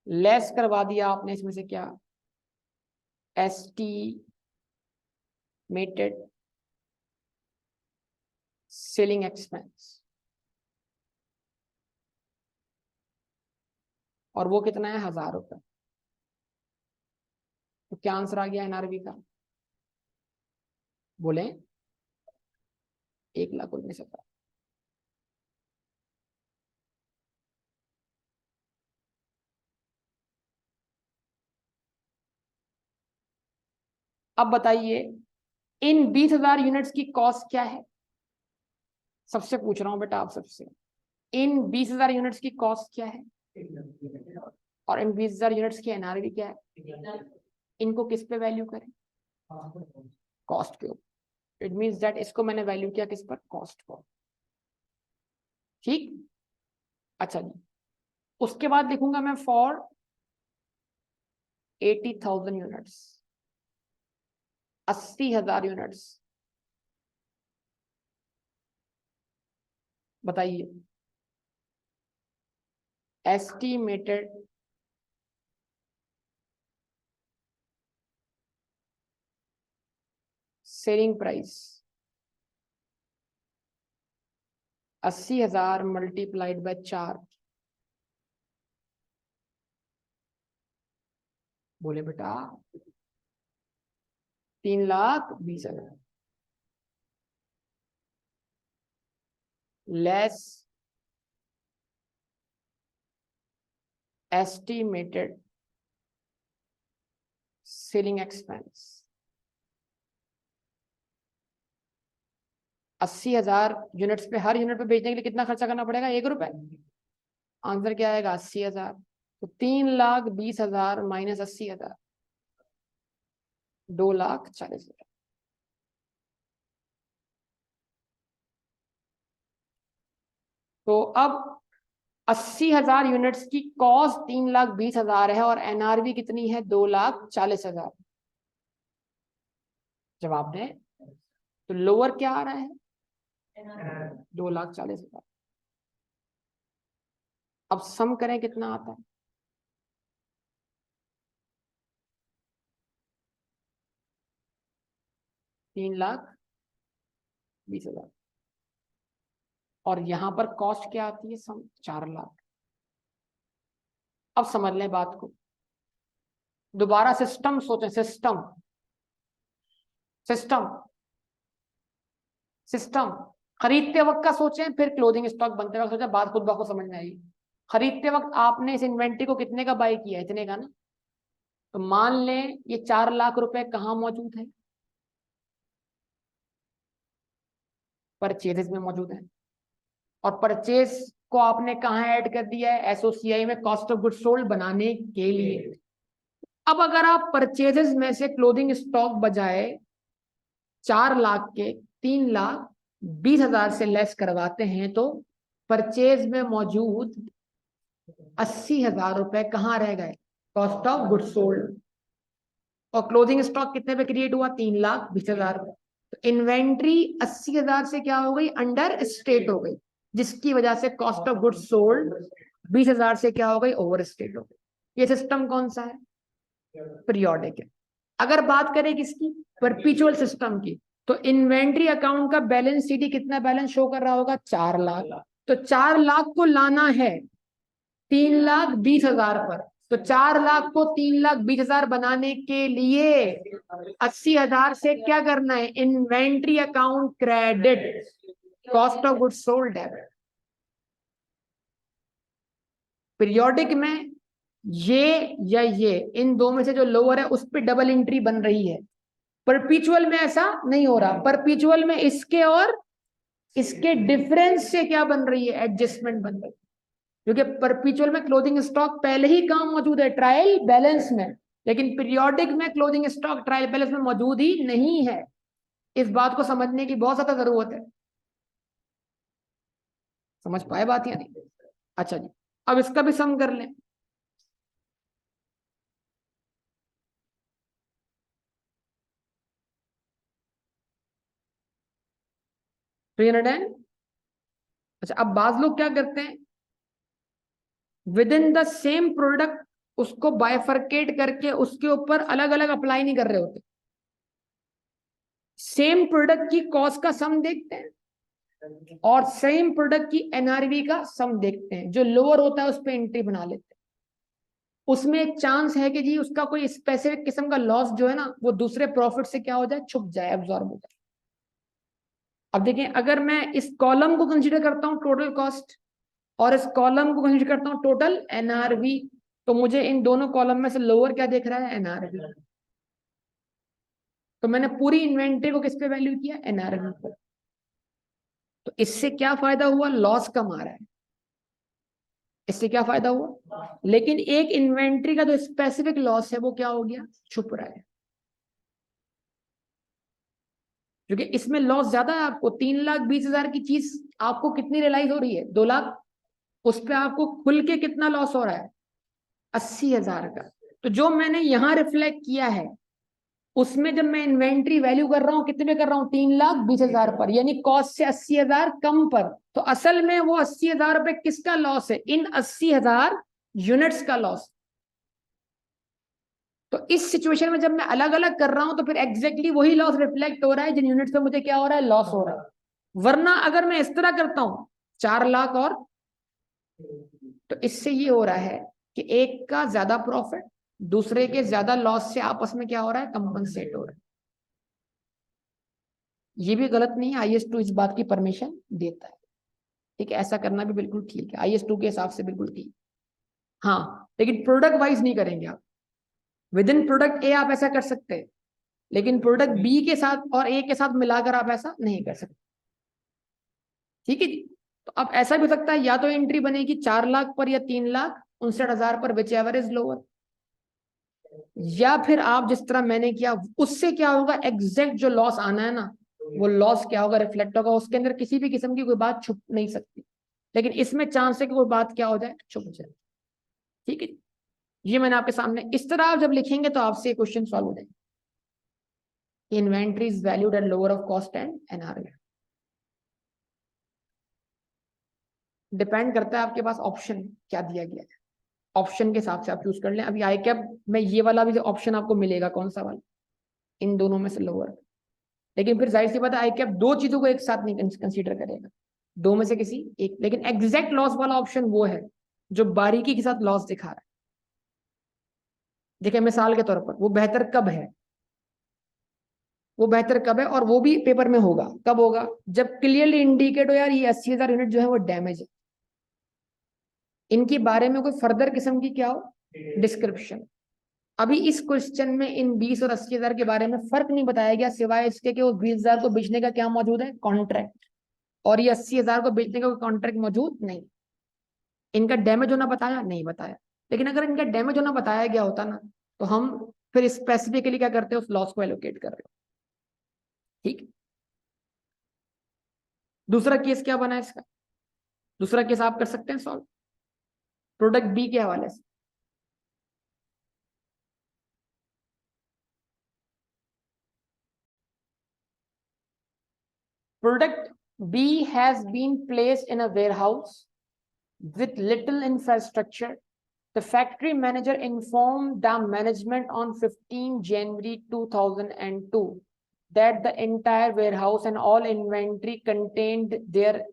लेस करवा दिया आपने इसमें से क्या? एस्टिमेटेड सेलिंग एक्सपेंस, और वो कितना है? 1,000 रुपए। तो क्या आंसर आ गया एनआरवी का? बोले? 1,19,000। अब बताइए इन 20,000 यूनिट्स की कॉस्ट क्या है? सबसे पूछ रहा हूं बेटा आप सबसे, इन 20,000 यूनिट्स की कॉस्ट क्या है? और इन 20,000 यूनिट्स की एनआरवी क्या है? इनको किस पे वैल्यू करें? कॉस्ट के ऊपर। इट मीन्स दैट इसको मैंने वैल्यू किया किस पर? Cost per. ठीक। अच्छा जी, उसके बाद लिखूंगा मैं फॉर 80,000 यूनिट्स, 80,000 यूनिट्स। बताइए estimated selling price 80,000 multiplied by 4। बोले बेटा 3,20,000 less estimated selling expense. 80,000 units पे, हर यूनिट पे बेचने के लिए कितना खर्चा करना पड़ेगा? 1 रुपए। आंसर क्या आएगा? 80,000। तो 3,20,000 माइनस 80,000, 2,40,000। तो अब 80,000 यूनिट्स की कॉस्ट 3,20,000 है और एनआरवी कितनी है? 2,40,000। जवाब दें। तो लोअर क्या आ रहा है? 2,40,000। अब सम करें कितना आता है? 3,20,000 और यहां पर कॉस्ट क्या आती है? सम 4,00,000। अब समझ लें बात को, दोबारा सिस्टम सोचें। सिस्टम सिस्टम सिस्टम खरीदते वक्त का सोचें, फिर क्लोजिंग स्टॉक बनते वक्त सोचें। बात खुद ब खुद समझ में आएगी। खरीदते वक्त आपने इस इन्वेंट्री को कितने का बाय किया? इतने का ना। तो मान लें ये 4,00,000 रुपए कहाँ मौजूद है? परचेजेस में मौजूद है। और परचेज को आपने कहाँ ऐड कर दिया है? एसओसीआई में, कॉस्ट ऑफ गुड सोल्ड बनाने के लिए। अब अगर आप परचेजेस में से क्लोजिंग स्टॉक बजाय 4,00,000 के 3,20,000 से लेस करवाते हैं तो परचेज में मौजूद 80,000 रुपए कहाँ रह गए? Cost of good sold. और क्लोजिंग स्टॉक कितने पे क्रिएट हुआ? 3,20,000। तो इन्वेंट्री 80,000 से क्या हो गई? अंडर स्टेट हो गई, जिसकी वजह से कॉस्ट ऑफ गुड सोल्ड 20,000 से क्या हो गई? ओवर स्टेट हो गई। ये सिस्टम कौन सा है? पीरियोडिक है। अगर बात करें किसकी? परपेचुअल सिस्टम की, तो इन्वेंट्री अकाउंट का बैलेंस शीट ही कितना बैलेंस शो कर रहा होगा? 4,00,000। तो 4,00,000 को लाना है 3,20,000 पर। तो 4,00,000 को 3,20,000 बनाने के लिए 80,000 से क्या करना है? Inventory account credit, cost of good sold debit. Periodic में ये या ये, इन दो में से जो लोअर है उस पर डबल एंट्री बन रही है। परपेचुअल में ऐसा नहीं हो रहा। परपेचुअल में इसके और इसके डिफरेंस से क्या बन रही है? एडजस्टमेंट बन रही है। क्योंकि परपेचुअल में क्लोजिंग स्टॉक पहले ही कहां मौजूद है? ट्रायल बैलेंस में। लेकिन पीरियोडिक में क्लोजिंग स्टॉक ट्रायल बैलेंस में मौजूद ही नहीं है। इस बात को समझने की बहुत ज्यादा जरूरत है। समझ पाए बात या नहीं? अच्छा जी, अब इसका भी सम कर लें। Three hundred. अच्छा, अब बाज लोग क्या करते हैं? With in the same product उसको बाइफरकेट करके उसके ऊपर अलग अलग अप्लाई नहीं कर रहे होते। सेम प्रोडक्ट की कॉस्ट का सम देखते हैं और सेम प्रोडक्ट की एनआरवी का सम देखते हैं। जो लोअर होता है उस पर एंट्री बना लेते हैं। उसमें एक चांस है कि जी उसका कोई स्पेसिफिक किस्म का लॉस जो है ना, वो दूसरे प्रॉफिट से क्या हो जाए? छुप जाए, एब्जॉर्ब हो जाए। अब देखिए, अगर मैं इस कॉलम को कंसीडर करता हूं टोटल कॉस्ट और इस कॉलम को कंसीडर करता हूं टोटल एनआरवी, तो मुझे इन दोनों कॉलम में से लोअर क्या देख रहा है? एनआरवी। तो मैंने पूरी इन्वेंट्री को किस पे वैल्यू किया? एनआरवी पर। तो इससे क्या फायदा हुआ? लॉस कम आ रहा है। इससे क्या फायदा हुआ, लेकिन एक इन्वेंट्री का जो स्पेसिफिक लॉस है वो क्या हो गया, छुप रहा है, क्योंकि इसमें लॉस ज्यादा है। आपको 3,20,000 की चीज आपको कितनी रियलाइज हो रही है, 2 लाख, उस पर आपको खुल के कितना लॉस हो रहा है, 80,000 का। तो जो मैंने यहां रिफ्लेक्ट किया है उसमें जब मैं इन्वेंट्री वैल्यू कर रहा हूं कितने पे कर रहा हूं, 3,20,000 पर, यानी कॉस्ट से 80,000 कम पर। तो असल में वो 80,000 रुपए किसका लॉस है, इन 80,000 यूनिट्स का लॉस। तो इस सिचुएशन में जब मैं अलग अलग कर रहा हूं तो फिर एग्जैक्टली वही लॉस रिफ्लेक्ट हो रहा है जिन यूनिट्स पे मुझे क्या हो रहा है, लॉस हो रहा है। वरना अगर मैं इस तरह करता हूं 4 लाख और, तो इससे ये हो रहा है कि एक का ज्यादा प्रॉफिट दूसरे के ज्यादा लॉस से आपस में क्या हो रहा है, कंपनसेट हो रहा है। ये भी गलत नहीं है, IS2 इस बात की परमिशन देता है, ठीक है, ऐसा करना भी बिल्कुल ठीक है, IS2 के हिसाब से बिल्कुल ठीक। हाँ, लेकिन प्रोडक्ट वाइज नहीं करेंगे आप। विद इन प्रोडक्ट ए आप ऐसा कर सकते हैं, लेकिन प्रोडक्ट बी के साथ और ए के साथ मिलाकर आप ऐसा नहीं कर सकते, ठीक है जी। तो अब ऐसा भी हो सकता है, या तो एंट्री बनेगी 4 लाख पर या 3,59,000 पर, विच एवर इज लोअर, या फिर आप जिस तरह मैंने किया उससे क्या होगा, एग्जैक्ट जो लॉस आना है ना वो लॉस क्या होगा, रिफ्लेक्ट होगा, उसके अंदर किसी भी किस्म की कोई बात छुप नहीं सकती। लेकिन इसमें चांस है कि कोई बात क्या हो जाए, छुप जाए, ठीक है। ये मैंने आपके सामने इस तरह आप जब लिखेंगे तो आपसे क्वेश्चन सॉल्व हो जाएंगे। Inventory is valued at lower of cost and NRV. Depend करता है आपके पास ऑप्शन क्या दिया गया है, ऑप्शन के हिसाब से आप चूज कर लें। अभी आई कैप में ये वाला भी ऑप्शन आपको मिलेगा, कौन सा वाला, इन दोनों में से लोअर। लेकिन फिर जाहिर सी बात है आई कैप दो चीजों को एक साथ नहीं कंसीडर करेगा, दो में से किसी एक। लेकिन एग्जैक्ट लॉस वाला ऑप्शन वो है जो बारीकी के साथ लॉस दिखा रहा है। देखिए मिसाल के तौर पर वो बेहतर कब है, वो बेहतर कब है, और वो भी पेपर में होगा, कब होगा, जब क्लियरली इंडिकेट हो यार ये 80,000 यूनिट जो है वो डैमेज है, इनके बारे में कोई फर्दर किस्म की क्या हो, डिस्क्रिप्शन। अभी इस क्वेश्चन में इन 20 और 80,000 के बारे में फर्क नहीं बताया गया, सिवाय इसके कि वो 20,000 को बेचने का क्या मौजूद है, कॉन्ट्रैक्ट, और ये 80,000 को बेचने का कोई कॉन्ट्रैक्ट मौजूद नहीं। इनका डैमेज होना बताया नहीं बताया, लेकिन अगर इनका डैमेज होना बताया गया होता ना तो हम फिर स्पेसिफिकली क्या करते हैं, उस लॉस को एलोकेट कर रहे हो, ठीक। दूसरा केस क्या बना है इसका, दूसरा केस आप कर सकते हैं सॉल्व प्रोडक्ट बी के हवाले से। Product B has been placed in a warehouse with little infrastructure. The factory manager informed the management on 15 January 2002 that the entire warehouse and all inventory contained there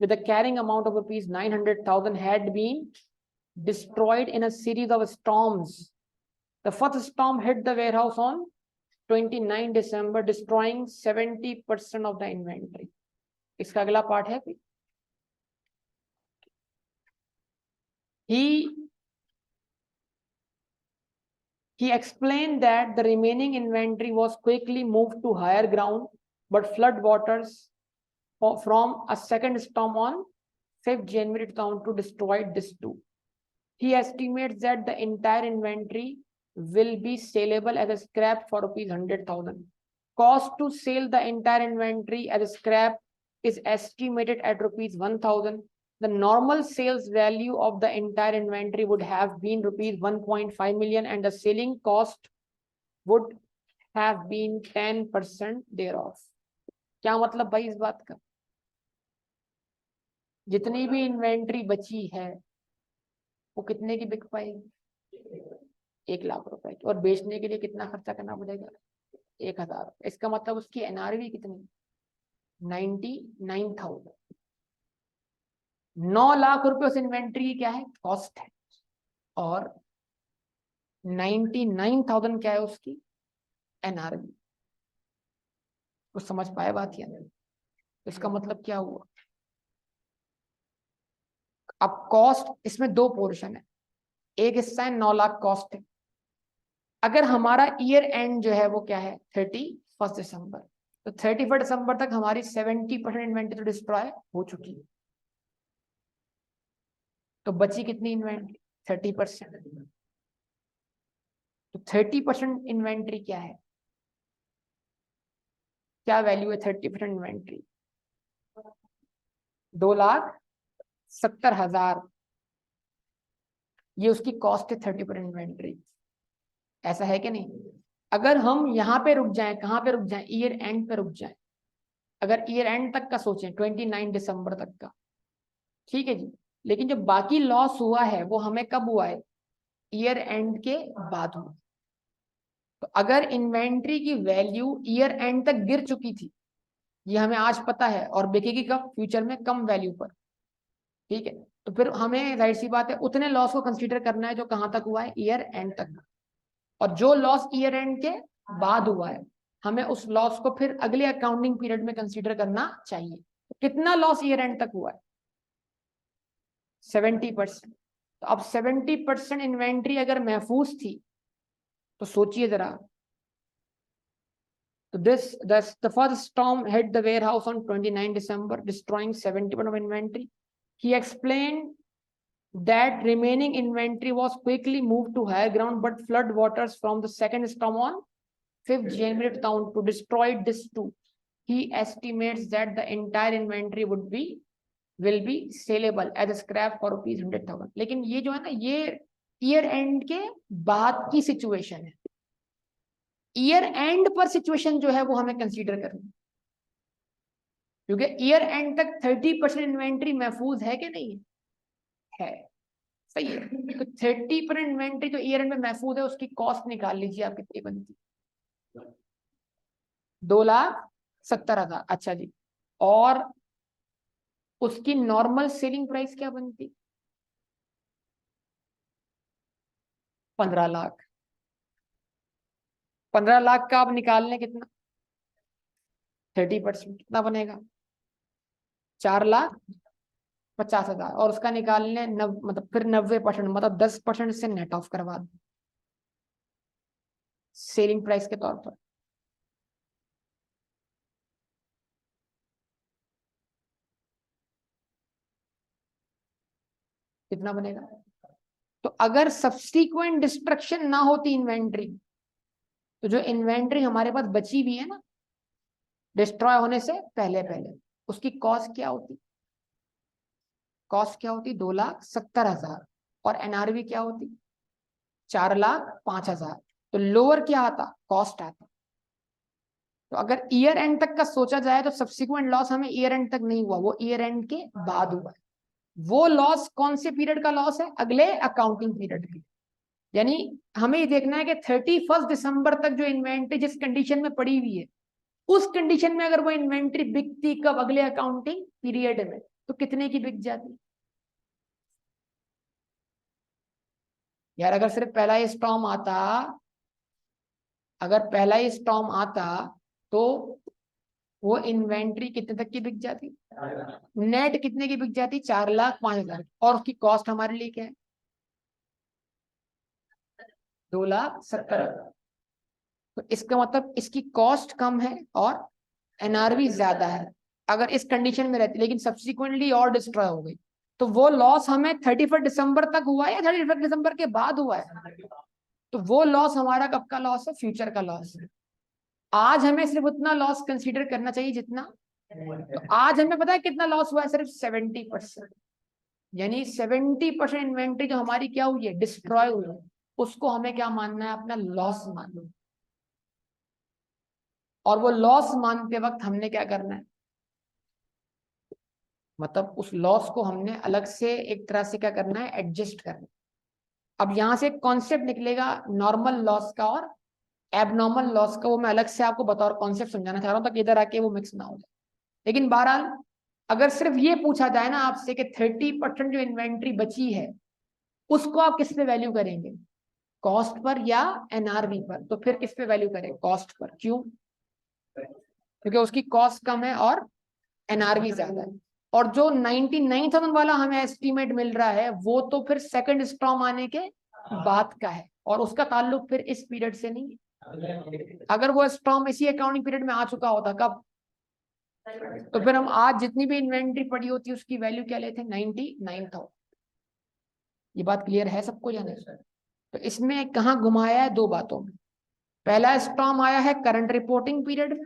with a carrying amount of rupees 900,000 had been destroyed in a series of storms. The first storm hit the warehouse on 29 December, destroying 70% of the inventory. इसका अगला part है कोई, He explained that the remaining inventory was quickly moved to higher ground, but flood waters from a second storm on 5th January 2002 destroyed this too. He estimates that the entire inventory will be saleable as a scrap for rupees 100,000. Cost to sell the entire inventory as a scrap is estimated at rupees 1,000. The normal sales value of the entire inventory would have been rupees 1.5 million and the selling cost would have been 10% thereof. क्या मतलब भाई इस बात का, जितनी भी inventory बची है वो कितने की बिक पाएगी, 1,00,000 रुपए की, और बेचने के लिए कितना खर्चा करना पड़ेगा, 1,000। इसका मतलब उसकी एनआरवी कितनी, 99,000। 9,00,000 रुपए उस इन्वेंट्री की क्या है, कॉस्ट है, और 99,000 क्या है उसकी एनआरवी। तो समझ पाए बात या नहीं, इसका मतलब क्या हुआ। अब कॉस्ट इसमें दो पोर्शन है, एक हिस्सा है 9,00,000 कॉस्ट है। अगर हमारा ईयर एंड जो है वो क्या है 31 दिसंबर, तो 31 दिसंबर तक हमारी 70% इन्वेंट्री तो डिस्ट्रॉय हो चुकी है। तो बची कितनी इन्वेंट्री? 30%। तो 30% इन्वेंट्री क्या है? क्या वैल्यू है 30% इन्वेंट्री? 2,70,000। ये उसकी कॉस्ट है 30% इन्वेंट्री। ऐसा है कि नहीं? अगर हम यहाँ पे रुक जाएं, कहाँ पे रुक जाएं? ईयर एंड पे रुक जाएं। अगर ईयर एंड तक का सोचें, 29 दिसंबर तक का, ठीक है जी। लेकिन जो बाकी लॉस हुआ है वो हमें कब हुआ है? ईयर एंड के बाद हुआ। तो अगर इन्वेंट्री की वैल्यू ईयर एंड तक गिर चुकी थी, ये हमें आज पता है, और बिकेगी कब? फ्यूचर में कम वैल्यू पर, ठीक है। तो फिर हमें जाहिर सी बात है उतने लॉस को कंसीडर करना है जो कहां तक हुआ है? ईयर एंड तक। और जो लॉस ईयर एंड के बाद हुआ है, हमें उस लॉस को फिर अगले अकाउंटिंग पीरियड में कंसीडर करना चाहिए। तो कितना लॉस ईयर एंड तक हुआ है? 70%। तो अब 70% इन्वेंट्री अगर महफूज थी, तो सोचिए जरा। तो the first storm hit the warehouse on 29 December, destroying 70% of inventory. He explained that remaining inventory was quickly moved to higher ground, but flood waters from the second storm on 5th January town to destroy this too. He estimates that the entire inventory will be saleable as a scrap for ₹100,000. लेकिन ये जो है ना, ये year and के बाद की situation है। ईयर एंड पर सिचुएशन जो है वो हमें कंसीडर करनी, क्योंकि ईयर एंड तक 30% इन्वेंट्री महफूज है कि नहीं है? सही है। तो 30% इन्वेंट्री जो ईयर एंड में महफूज है, उसकी कॉस्ट निकाल लीजिए आप, कितनी बनती? 2,70,000। अच्छा जी। और उसकी नॉर्मल सेलिंग प्राइस क्या बनती? 15 लाख। 15 लाख का आप निकाल लें कितना? 30% कितना बनेगा? 4,50,000। और उसका निकाल लें मतलब फिर 90%, मतलब 10% से नेट ऑफ करवा दें सेलिंग प्राइस के तौर पर। कितना बनेगा? तो अगर सब्सिक्वेंट डिस्ट्रक्शन ना होती इन्वेंट्री, तो जो इन्वेंट्री हमारे पास बची भी है ना, डिस्ट्रॉय होने से पहले पहले, उसकी कॉस्ट क्या होती? कॉस्ट क्या होती? 2,70,000। और एनआरवी क्या होती? 4,05,000। तो लोअर क्या आता? कॉस्ट आता। तो अगर ईयर एंड तक का सोचा जाए, तो सब्सिक्वेंट लॉस हमें ईयर एंड तक नहीं हुआ, वो ईयर एंड के बाद हुआ है। वो लॉस कौन से पीरियड का लॉस है? अगले अकाउंटिंग पीरियड की। यानी हमें ये देखना है कि 31 दिसंबर तक जो इन्वेंट्री जिस कंडीशन में पड़ी हुई है, उस कंडीशन में अगर वो इन्वेंट्री बिकती कब? अगले अकाउंटिंग पीरियड में। तो कितने की बिक जाती? यार अगर सिर्फ पहला ही स्टॉर्म आता, अगर पहला ही स्टॉर्म आता, तो वो इन्वेंट्री कितने तक की बिक जाती? नेट कितने की बिक जाती? 4,05,000। और उसकी कॉस्ट हमारे लिए क्या है? 2,70,000। तो इसका मतलब इसकी कॉस्ट कम है और एनआरवी ज्यादा है अगर इस कंडीशन में रहती, लेकिन सब्सिक्वेंटली और डिस्ट्रॉय हो गई। तो वो लॉस हमें 31 दिसंबर तक हुआ है या 31 दिसंबर के बाद हुआ है? तो वो लॉस हमारा कब का लॉस है? फ्यूचर का लॉस है। आज हमें सिर्फ उतना लॉस कंसीडर करना चाहिए जितना, तो आज हमें पता है कितना लॉस हुआ है? सिर्फ 70%। यानी 70% इन्वेंट्री जो हमारी क्या हुई है? डिस्ट्रॉय हुई है। उसको हमें क्या मानना है? अपना लॉस मानना। और वो लॉस मानते वक्त हमने क्या करना है? मतलब उस लॉस को हमने अलग से एक तरह से क्या करना है? एडजस्ट करना है। अब यहां से कॉन्सेप्ट निकलेगा नॉर्मल लॉस का और एबनॉर्मल लॉस का, वो मैं अलग से आपको बतौर कॉन्सेप्ट समझाना चाह रहा हूं ताकि इधर आके वो मिक्स ना हो जाए। लेकिन बहरहाल अगर सिर्फ ये पूछा जाए ना आपसे कि 30% जो इन्वेंट्री बची है, उसको आप किस पे वैल्यू करेंगे? कॉस्ट पर या एनआरवी पर? तो फिर किस पे वैल्यू करें? Cost per. क्यों? क्योंकि उसकी कॉस्ट कम है और एनआरवी ज्यादा है। और जो 99,000 वाला हमें एस्टीमेट मिल रहा है, वो तो फिर सेकंड स्टॉर्म आने के बाद का है, और उसका ताल्लुक फिर इस पीरियड से नहीं है। अगर वो स्टॉर्म इसी अकाउंटिंग पीरियड में आ चुका होता, कब? तो फिर हम आज जितनी भी इन्वेंट्री पड़ी होती है उसकी वैल्यू क्या लेते हैं? 99,000। ये बात क्लियर है सबको या नहीं? तो इसमें कहाँ घुमाया है? दो बातों में। पहला स्टॉर्म आया है करंट रिपोर्टिंग पीरियड में,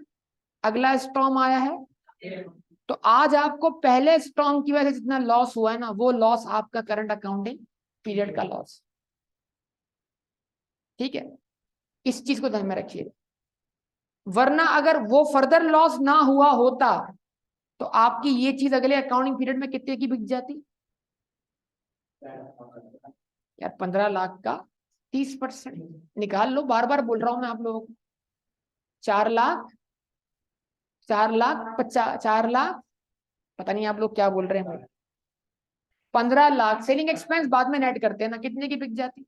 अगला स्टॉर्म आया है। तो आज आपको पहले स्टॉर्म की वजह से जितना लॉस हुआ है ना, वो लॉस आपका करंट अकाउंटिंग पीरियड का लॉस। ठीक है, इस चीज को ध्यान में रखिए। वरना अगर वो फर्दर लॉस ना हुआ होता तो आपकी ये चीज अगले अकाउंटिंग पीरियड में कितने की बिक जाती यार? 15 लाख का 30% निकाल लो, बार बार बोल रहा हूं मैं आप लोगों को। 4 लाख, 4 लाख 50, 4 लाख, पता नहीं आप लोग क्या बोल रहे हैं। 15 लाख सेलिंग एक्सपेंस बाद में नेट करते हैं ना, कितने की बिक जाती?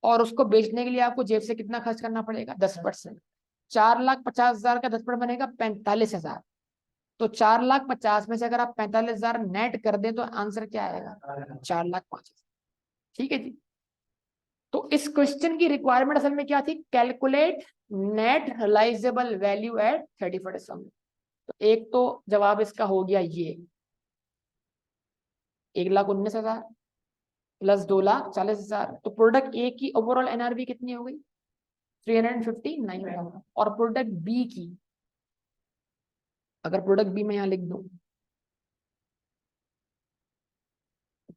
और उसको बेचने के लिए आपको जेब से कितना खर्च करना पड़ेगा? 10%। 4,50,000 का 10% बनेगा 45,000। तो 4,50,000 में से अगर आप 45,000 नेट कर दें तो आंसर क्या आएगा? 4,05,000। ठीक है जी। तो इस क्वेश्चन की रिक्वायरमेंट असल में क्या थी? Calculate net realisable value at 31 December. तो एक तो जवाब इसका हो गया ये 1,19,000 प्लस 2,40,000। तो प्रोडक्ट ए की ओवरऑल एनआरवी कितनी हो गई? 359,000। और प्रोडक्ट बी की, अगर प्रोडक्ट बी में यहां लिख दूं,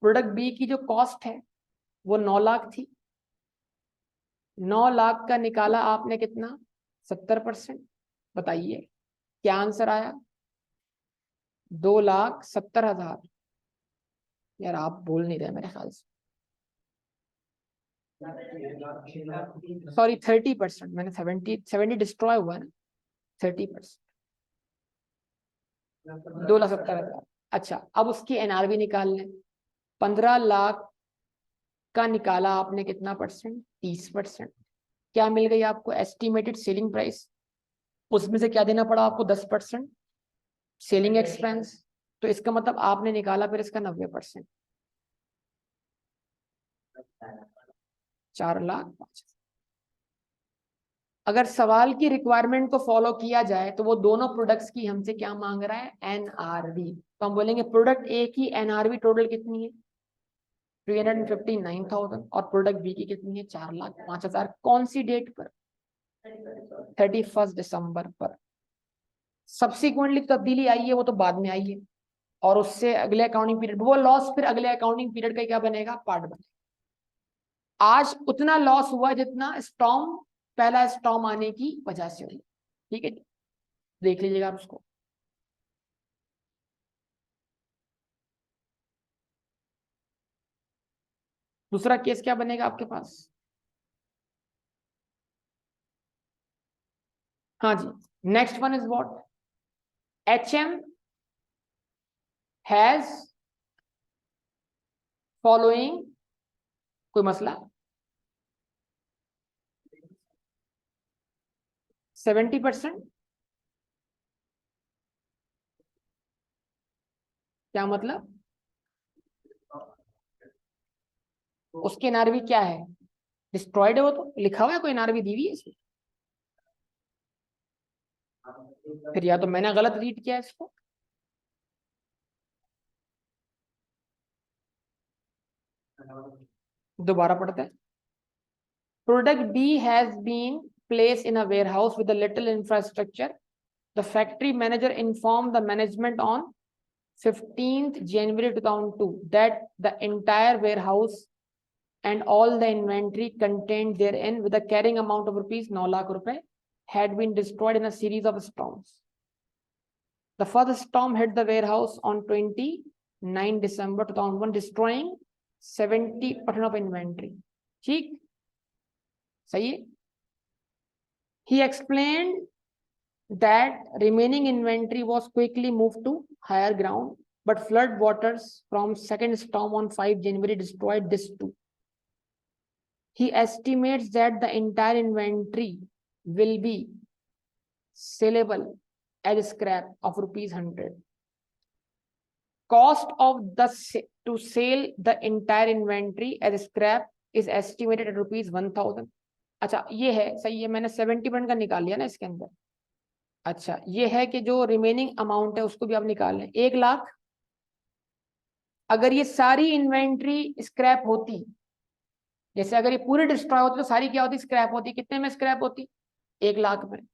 प्रोडक्ट बी की जो कॉस्ट है वो 9 लाख थी। 9 लाख का निकाला आपने कितना? 70%। बताइए क्या आंसर आया? 2,70,000। यार आप बोल नहीं रहे मेरे ख्याल से। सॉरी 30%, मैंने 70 डिस्ट्रॉय हुआ है ना, 30%। 2,70,000। अच्छा, अब उसकी एनआरवी निकाल लें। 15 लाख का निकाला आपने कितना परसेंट? 30%। क्या मिल गई आपको? Estimated selling price. उसमें से क्या देना पड़ा आपको? 10% सेलिंग एक्सपेंस। तो इसका मतलब आपने निकाला फिर इसका 90%, 4,05,000। अगर सवाल की रिक्वायरमेंट को फॉलो किया जाए तो वो दोनों प्रोडक्ट्स की हमसे क्या मांग रहा है? एनआरवी। तो हम बोलेंगे प्रोडक्ट ए की एनआरवी टोटल कितनी है? 359,000। और प्रोडक्ट बी की कितनी है? 4,05,000। कौन सी डेट पर? 31 दिसंबर पर। सब्सिक्वेंटली तब्दीली आई है वो तो बाद में आई है, और उससे अगले अकाउंटिंग पीरियड वो लॉस फिर अगले अकाउंटिंग पीरियड का क्या बनेगा? पार्ट बनेगा। आज उतना लॉस हुआ जितना स्टॉर्म, पहला स्टॉर्म आने की वजह से हुआ। ठीक है, देख लीजिएगा आप उसको। दूसरा केस क्या बनेगा आपके पास? हाँ जी, next one is what? HM has following, कोई मसला? 70%। क्या मतलब? उसकी एनआरवी क्या है? डिस्ट्रॉयड है वो, तो लिखा हुआ है, कोई एनआरवी दी हुई है इसमें? फिर या तो मैंने गलत रीड किया इसको। दोबारा पढ़ते हैं। Product B has been placed in a warehouse with a little infrastructure. The factory manager informed the management on 15th January 2002 that the entire warehouse and all the inventory contained therein with a carrying amount of rupees 9 lakh rupee had been destroyed in a series of storms. The first storm hit the warehouse on 29 December 2001, destroying 70% of inventory. ठीक, सही है। He explained that remaining inventory was quickly moved to higher ground, but flood waters from second storm on 5 January destroyed this too. He estimates that the entire inventory will be sellable as scrap of ₹100. Cost of to sell the entire inventory as scrap is estimated at ₹1,000. अच्छा ये है, सही है, मैंने 70% का निकाल लिया ना इसके अंदर। अच्छा ये है कि जो रिमेनिंग अमाउंट है उसको भी आप निकाल लें। 1 लाख अगर ये सारी इन्वेंट्री स्क्रैप होती, जैसे अगर ये पूरी डिस्ट्रॉय होती तो सारी क्या होती, स्क्रैप होती। कितने में स्क्रैप होती, 1 लाख में।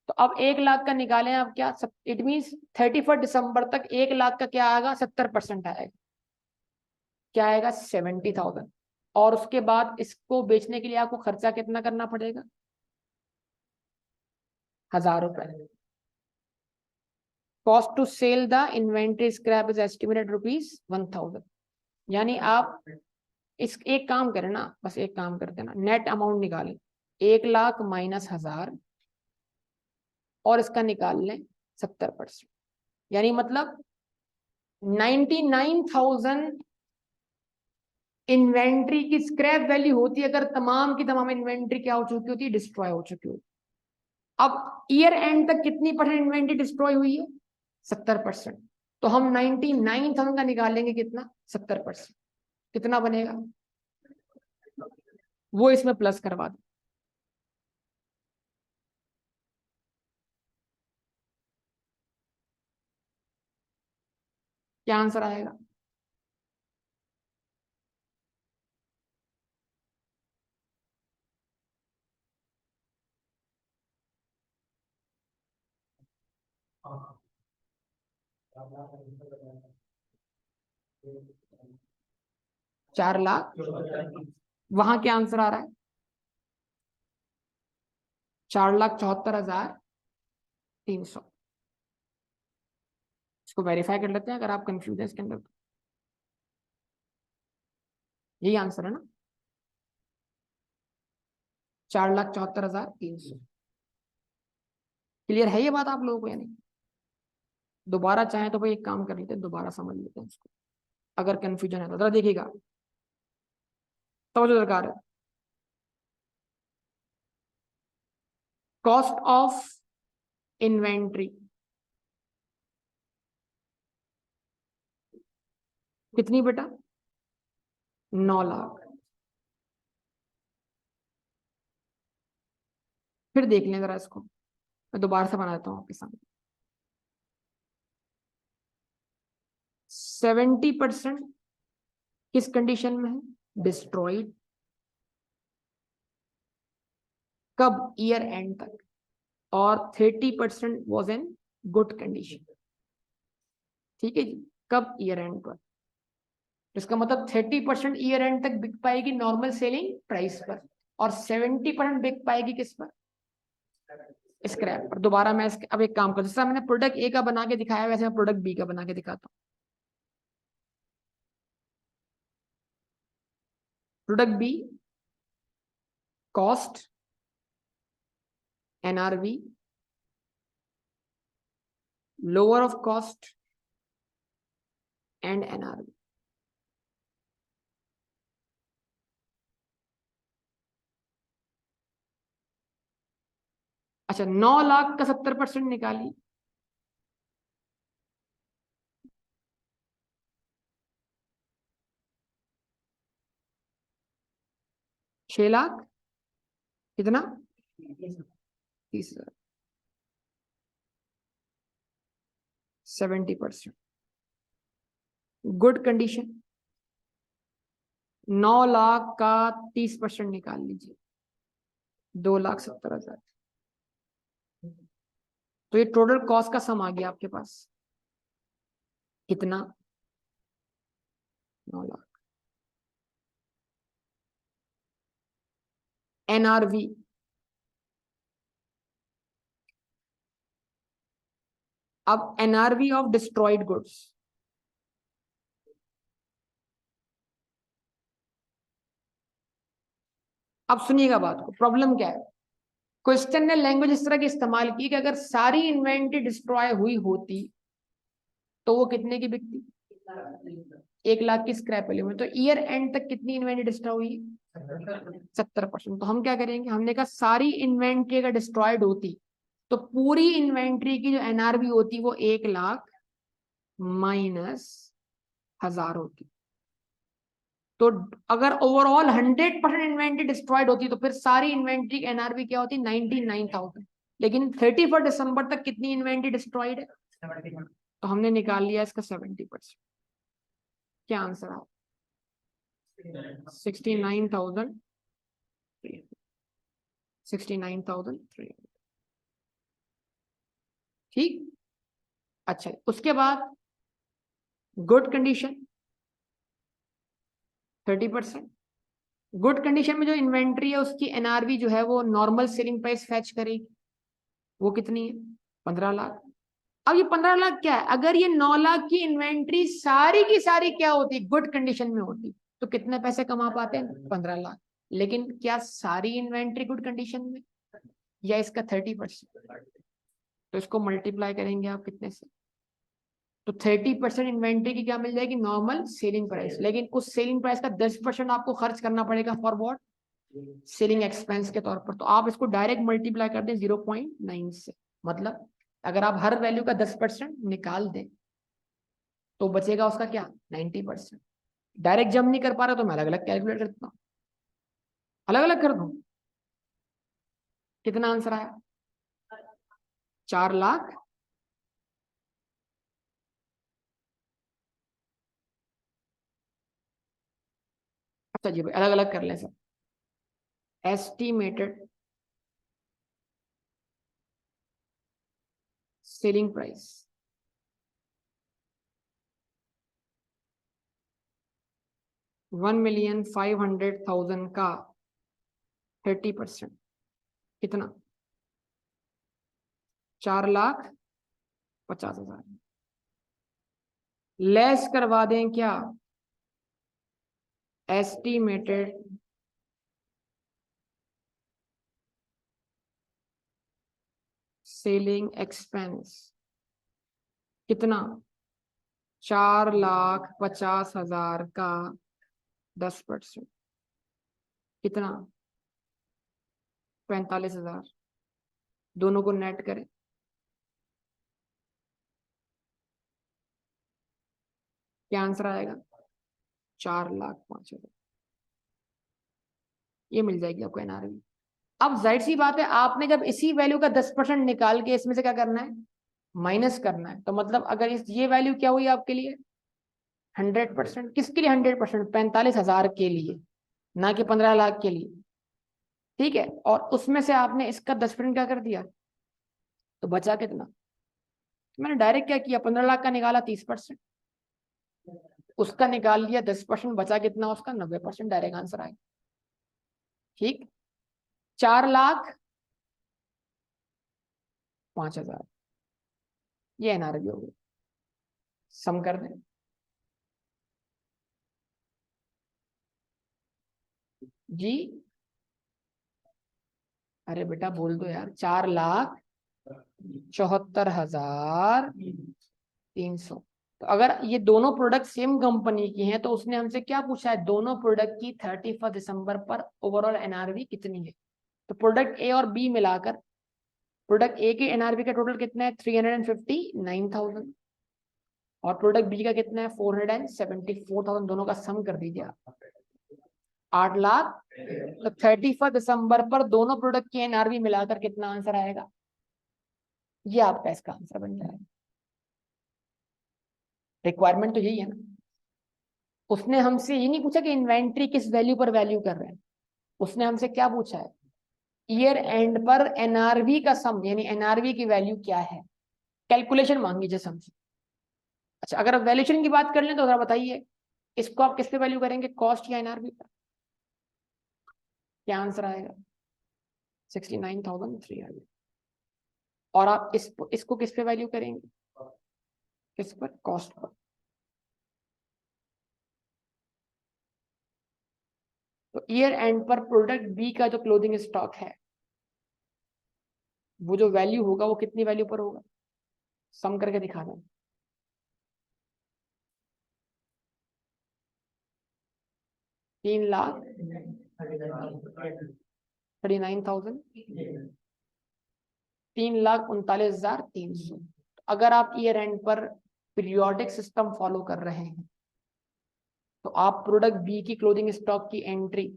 तो अब 1 लाख का निकालें अब क्या, इट मीन्स 31 दिसंबर तक 1 लाख का क्या आएगा, 70% आएगा। क्या आएगा, 70,000। और उसके बाद इसको बेचने के लिए आपको खर्चा कितना करना पड़ेगा, 1000 रुपए। Cost to sell the inventory scrap is estimated ₹1000। यानी आप इस एक काम करें ना, बस एक काम करते ना, नेट अमाउंट निकालें, 1 लाख माइनस 1000 और इसका निकाल लें 70%। यानी मतलब 99,000 इन्वेंट्री की स्क्रैप वैल्यू होती है अगर तमाम की तमाम इन्वेंट्री क्या हो चुकी होती है, डिस्ट्रॉय हो चुकी होती। अब ईयर एंड तक कितनी परसेंट इन्वेंट्री डिस्ट्रॉय हुई है, 70%। तो हम 99,000 का निकालेंगे कितना, 70%, कितना बनेगा, वो इसमें प्लस करवा दो। क्या आंसर आएगा,
हाँ।
4 लाख। वहां क्या आंसर आ रहा है, 4,74,300। इसको वेरीफाई कर लेते हैं अगर आप कंफ्यूज है इसके अंदर तो। यही आंसर है ना, 4,74,300। क्लियर है ये बात आप लोगों को या नहीं, दोबारा चाहें तो भाई एक काम कर लेते हैं, दोबारा समझ लेते हैं इसको, अगर कंफ्यूजन है तो। जरा देखिएगा, समझो दरकार है। कॉस्ट ऑफ इन्वेंट्री कितनी बेटा, 9 लाख। फिर देख लें जरा इसको, मैं दोबारा से बना देता हूँ आपके सामने। 70% किस कंडीशन में है, डिस्ट्रॉइड। कब, ईयर एंड तक। और 30% वॉज इन गुड कंडीशन। ठीक है जी, कब, ईयर एंड पर। इसका मतलब 30% ईयर एंड तक बिक पाएगी नॉर्मल सेलिंग प्राइस पर, और 70% बिक पाएगी किस पर, स्क्रैप पर। दोबारा मैं अब एक काम कर, जैसा मैंने प्रोडक्ट ए का बना के दिखाया वैसे मैं प्रोडक्ट बी का बना के दिखाता हूँ। Product B, cost, NRV, lower of cost and NRV. अच्छा, 9 लाख का 70% निकालिए, 6 लाख, कितना, 30,000, 70%। गुड कंडीशन, 9 लाख का 30% निकाल लीजिए, 2,70,000। तो ये टोटल कॉस्ट का सम आ गया आपके पास, कितना, 9 लाख। एनआरवी, अब एनआरवी ऑफ डिस्ट्रॉयड गुड्स, अब सुनिएगा बात को, प्रॉब्लम क्या है। क्वेश्चन ने लैंग्वेज इस तरह की इस्तेमाल की कि अगर सारी इन्वेंट्री डिस्ट्रॉय हुई होती तो वो कितने की बिकती, 1 लाख की स्क्रैप वैल्यू में। तो ईयर एंड तक कितनी इन्वेंट्री डिस्ट्रॉय हुई, 70%। तो हम क्या करेंगे, हमने कहा सारी इन्वेंट्री अगर डिस्ट्रॉयड होती तो पूरी इन्वेंट्री की जो एनआरवी होती वो 1 लाख माइनस 1000 होती। तो अगर ओवरऑल 100% इन्वेंट्री डिस्ट्रॉयड होती तो फिर सारी इन्वेंट्री एनआरवी क्या होती, 99,000। लेकिन 31 दिसंबर तक कितनी इन्वेंट्री डिस्ट्रॉयड है, तो हमने निकाल लिया इसका 70%। क्या आंसर है? 69,000, 69,300। ठीक। अच्छा, उसके बाद गुड कंडीशन 30%। गुड कंडीशन में जो इन्वेंट्री है उसकी एनआरवी जो है वो नॉर्मल सेलिंग प्राइस फैच करेगी। वो कितनी है? 15 लाख। अब ये 15 लाख क्या है? अगर ये 9 लाख की इन्वेंट्री सारी की सारी क्या होती, गुड कंडीशन में होती, तो कितने पैसे कमा पाते हैं? 15 लाख। लेकिन क्या सारी इन्वेंट्री गुड कंडीशन में, या इसका 30%? तो इसको मल्टीप्लाई करेंगे आप कितने से? तो 30% इन्वेंट्री की क्या मिल जाएगी? Normal selling price. लेकिन उस सेलिंग प्राइस का 10% आपको खर्च करना पड़ेगा फॉर व्हाट? सेलिंग एक्सपेंस के तौर पर। तो आप इसको डायरेक्ट मल्टीप्लाई कर दें 0.9 से। मतलब अगर आप हर वैल्यू का 10% निकाल दें तो बचेगा उसका क्या? 90%। डायरेक्ट जम नहीं कर पा रहा तो मैं अलग अलग कैलकुलेट करता हूँ, अलग अलग कर दूं। कितना आंसर आया? 4 लाख। अच्छा जी भाई, अलग अलग कर ले सर। एस्टिमेटेड सेलिंग प्राइस 1,500,000 का 30% कितना? 4,50,000। लेस करवा दें क्या? एस्टिमेटेड सेलिंग एक्सपेंस कितना? 4,50,000 का 10% कितना? 45,000। दोनों को नेट करें, क्या आंसर आएगा? 4,05,000। ये मिल जाएगी आपको एनआरवी। अब जाहिर सी बात है, आपने जब इसी वैल्यू का 10% निकाल के इसमें से क्या करना है? माइनस करना है। तो मतलब अगर इस ये वैल्यू क्या हुई आपके लिए? 100%। किसके लिए 100%? 45,000 के लिए, ना कि 15 लाख के लिए। ठीक है। और उसमें से आपने इसका 10% क्या कर दिया, तो बचा कितना? तो मैंने डायरेक्ट क्या किया, 15 लाख का निकाला 30%, उसका निकाल लिया 10%, बचा कितना उसका? 90%। डायरेक्ट आंसर आएगा। ठीक। 4,05,000 ये एनआरवी हो गई। सम कर दें। जी अरे बेटा बोल दो यार। 4,74,300। तो अगर ये दोनों प्रोडक्ट सेम कंपनी की हैं तो उसने हमसे क्या पूछा है? दोनों प्रोडक्ट की 31 दिसंबर पर ओवरऑल एनआरवी कितनी है। तो प्रोडक्ट ए और बी मिलाकर प्रोडक्ट ए के एनआरवी का टोटल कितना है? 359,000। और प्रोडक्ट बी का कितना है? 474,000। दोनों का सम कर दीजिए आप, 8 लाख। तो 31 दिसंबर पर दोनों प्रोडक्ट की एनआरवी मिलाकर कितना आंसर आएगा? ये आपका इसका आंसर बन जाएगा। रिक्वायरमेंट तो यही है ना। उसने हमसे ये नहीं पूछा कि इन्वेंट्री किस वैल्यू पर वैल्यू कर रहे हैं। उसने हमसे क्या पूछा है? ईयर एंड पर एनआरवी का सम, यानी एनआरवी की वैल्यू क्या है। कैलकुलेशन मांगी जैसे हमसे। अच्छा, अगर वैल्यूएशन की बात कर लें तो जरा बताइए, इसको आप किस पे वैल्यू करेंगे? कॉस्ट या एनआरवी पर? क्या आंसर आएगा? 69,300। और आप इसको किस पे वैल्यू करेंगे? किस पर? Cost per. तो ईयर एंड पर प्रोडक्ट बी का जो क्लोथिंग स्टॉक है, वो जो वैल्यू होगा वो कितनी वैल्यू पर होगा? सम करके दिखा दें। 3,39,000, 3,39,300। अगर आप ईयर एंड पर पीरियोडिक सिस्टम फॉलो कर रहे हैं तो आप प्रोडक्ट बी की क्लोथिंग स्टॉक की एंट्री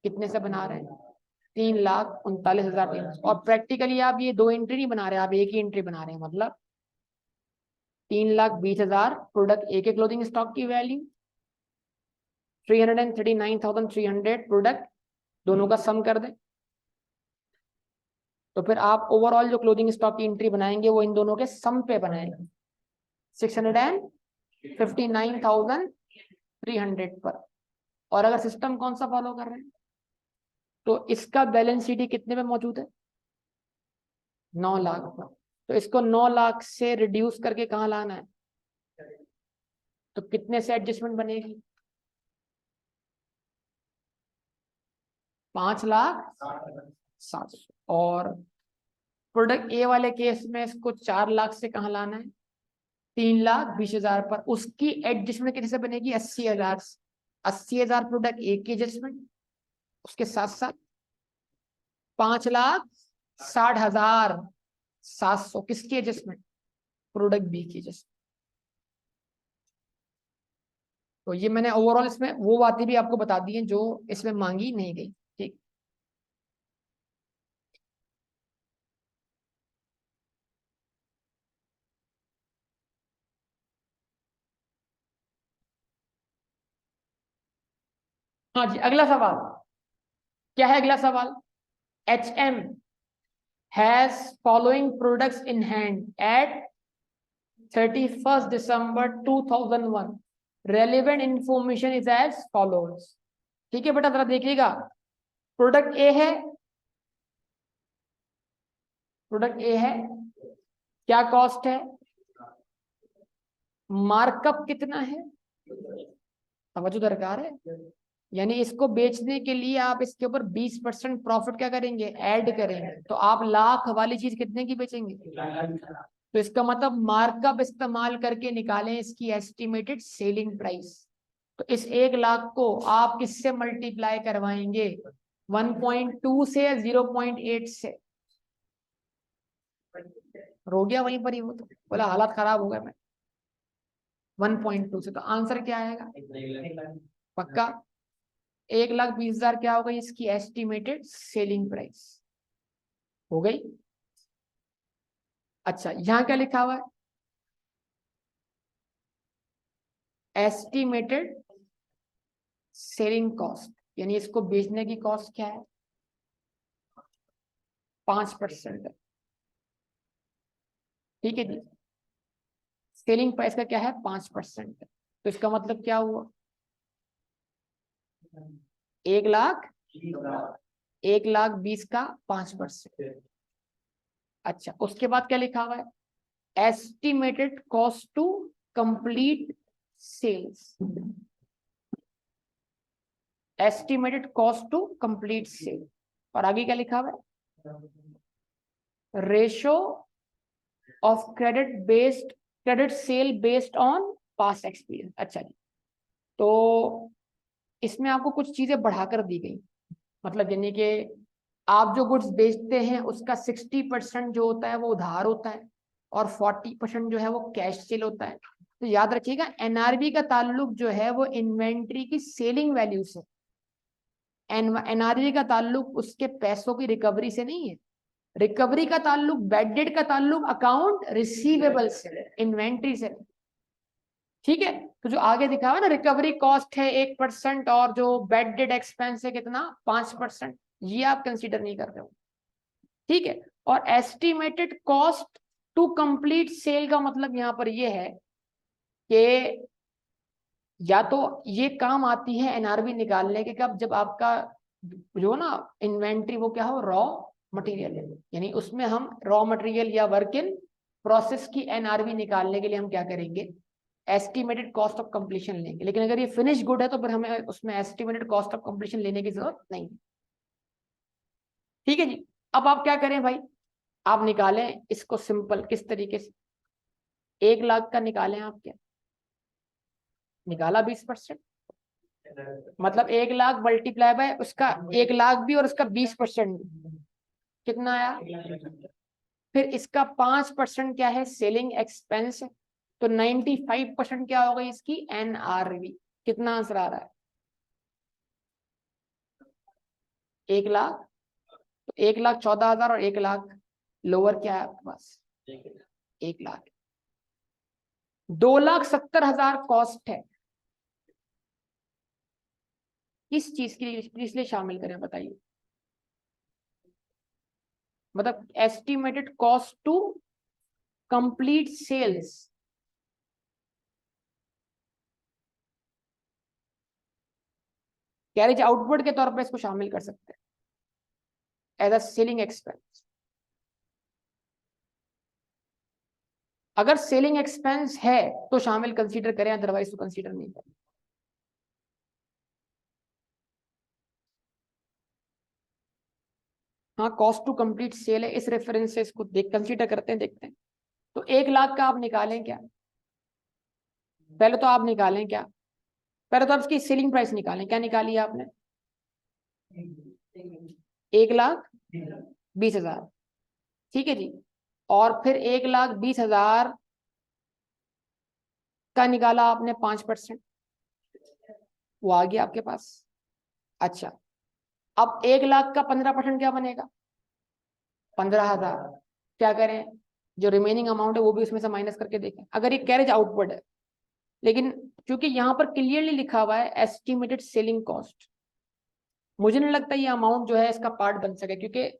कितने से बना रहे हैं? 3,39,300। और प्रैक्टिकली आप ये दो एंट्री नहीं बना रहे, आप एक ही एंट्री बना रहे हैं। मतलब 3,20,000 प्रोडक्ट ए के क्लोजिंग स्टॉक की वैल्यू, 339,300 प्रोडक्ट, दोनों का सम कर दें। तो फिर आप ओवरऑल जो क्लोजिंग स्टॉक की एंट्री बनाएंगे वो इन दोनों के सम पे बनाएंगे, 659,300 पर। और अगर सिस्टम कौन सा फॉलो कर रहे हैं तो इसका बैलेंस शीट कितने में मौजूद है, 9 लाख पर। तो इसको 9 लाख से रिड्यूस करके कहाँ लाना है, तो कितने से एडजस्टमेंट बनेगी, 5,60,000। और प्रोडक्ट ए वाले केस में इसको 4 लाख से कहाँ लाना है, 3,20,000 पर। उसकी एडजस्टमेंट कितने से बनेगी, 80,000। 80,000 प्रोडक्ट ए की एडजस्टमेंट, उसके साथ साथ 5,60,700 किसकी एडजस्टमेंट, प्रोडक्ट बी की एडजस्टमेंट। तो ये मैंने ओवरऑल इसमें वो बातें भी आपको बता दी हैं जो इसमें मांगी नहीं गई। ठीक, हाँ जी, अगला सवाल क्या है, अगला सवाल, HM has following products in hand at 31st December 2001, relevant information is as follows। ठीक है बेटा, जरा देखिएगा, प्रोडक्ट ए है, प्रोडक्ट ए है, क्या कॉस्ट है, मार्कअप कितना है, समझो दरकार है, यानी इसको बेचने के लिए आप इसके ऊपर 20% प्रॉफिट क्या करेंगे, ऐड करेंगे। तो आप लाख वाली चीज कितने की बेचेंगे, तो इसका मतलब मार्कअप इस्तेमाल करके निकालें इसकी एस्टिमेटेड सेलिंग प्राइस। तो इस 1 लाख को आप किससे मल्टीप्लाई करवाएंगे, 1.2 से या 0.8 से, रो गया वहीं पर ही, वो तो बोला हालात खराब हो गए मैं, 1.2 से। तो आंसर क्या आएगा, पक्का 1,20,000 क्या हो गई इसकी एस्टिमेटेड सेलिंग प्राइस हो गई। अच्छा, यहां क्या लिखा हुआ है, एस्टिमेटेड सेलिंग कॉस्ट, यानी इसको बेचने की कॉस्ट क्या है, 5% है। ठीक है जी, सेलिंग प्राइस का क्या है, 5% है। तो इसका मतलब क्या हुआ, 1,20,000 का 5%। अच्छा, उसके बाद क्या लिखा हुआ है, estimated cost to complete sales, estimated cost to complete sale. और आगे क्या लिखा हुआ है, ratio of credit sale based on past experience. अच्छा जी, तो इसमें आपको कुछ चीजें बढ़ाकर दी गई, मतलब यानी कि आप जो गुड्स बेचते हैं उसका 60% जो होता है वो उधार होता है और 40% जो है वो कैश सेल होता है। तो याद रखिएगा, एनआरबी का ताल्लुक जो है वो इन्वेंट्री की सेलिंग वैल्यू से, एनआरबी का ताल्लुक उसके पैसों की रिकवरी से नहीं है। रिकवरी का ताल्लुक, बैड डेट का ताल्लुक अकाउंट रिसीवेबल से, इन्वेंट्री से। ठीक है, तो जो आगे दिखा हुआ ना, रिकवरी कॉस्ट है 1% और जो बैड डेट एक्सपेंस है कितना, 5%, ये आप कंसीडर नहीं कर रहे हो। ठीक है, और estimated cost to complete sale का मतलब यहां पर ये है कि या तो ये काम आती है एनआरबी निकालने के, कब, जब आपका जो ना इन्वेंट्री वो क्या हो, रॉ मटेरियल है, यानी उसमें हम रॉ मटेरियल या वर्क इन प्रोसेस की एनआरबी निकालने के लिए हम क्या करेंगे, एस्टिमेटेड कॉस्ट ऑफ कंप्लीशन लेंगे। लेकिन अगर ये फिनिश गुड है तो फिर हमें उसमें एस्टिमेटेड कॉस्ट ऑफ कंप्लीशन लेने की जरूरत नहीं। ठीक है जी, अब आप क्या करें भाई, आप निकालें इसको सिंपल किस तरीके से, 1 लाख का निकालें आप, क्या निकाला 20%, मतलब 1 लाख मल्टीप्लाई बाय उसका 1 लाख भी और उसका 20% कितना आया, फिर इसका 5% क्या है, सेलिंग एक्सपेंस है। तो 95% क्या हो गई इसकी एनआरवी। कितना आंसर आ रहा है, 1 लाख। तो 1,14,000 और 1 लाख लोअर क्या है आपके पास, 1 लाख। 2,70,000 कॉस्ट है, किस चीज के लिए इसलिए शामिल करें बताइए? मतलब estimated cost to complete sales, carriage output के तौर पर इसको शामिल कर सकते हैं एज अ सेलिंग एक्सपेंस। अगर सेलिंग एक्सपेंस है तो शामिल कंसीडर करें, अदरवाइज तो कंसीडर नहीं करें। हाँ, कॉस्ट टू कंप्लीट सेल है, इस रेफरेंस से इसको देख कंसीडर करते हैं, देखते हैं। तो 1,00,000 का आप निकालें क्या? पहले तो आप निकालें क्या, पहले तो आप इसकी सेलिंग प्राइस निकालें। क्या निकाली है आपने? 1,20,000, ठीक है जी। और फिर 1,20,000 का निकाला आपने 5%, वो आ गया आपके पास। अच्छा, अब 1,00,000 का 15% क्या बनेगा? 15,000। क्या करें, जो रिमेनिंग अमाउंट है वो भी उसमें से माइनस करके देखें। अगर ये कैरेज आउटपुट है, लेकिन क्योंकि यहाँ पर क्लियरली लिखा हुआ है एस्टिमेटेड सेलिंग कॉस्ट, मुझे नहीं लगता ये अमाउंट जो है इसका पार्ट बन सके, क्योंकि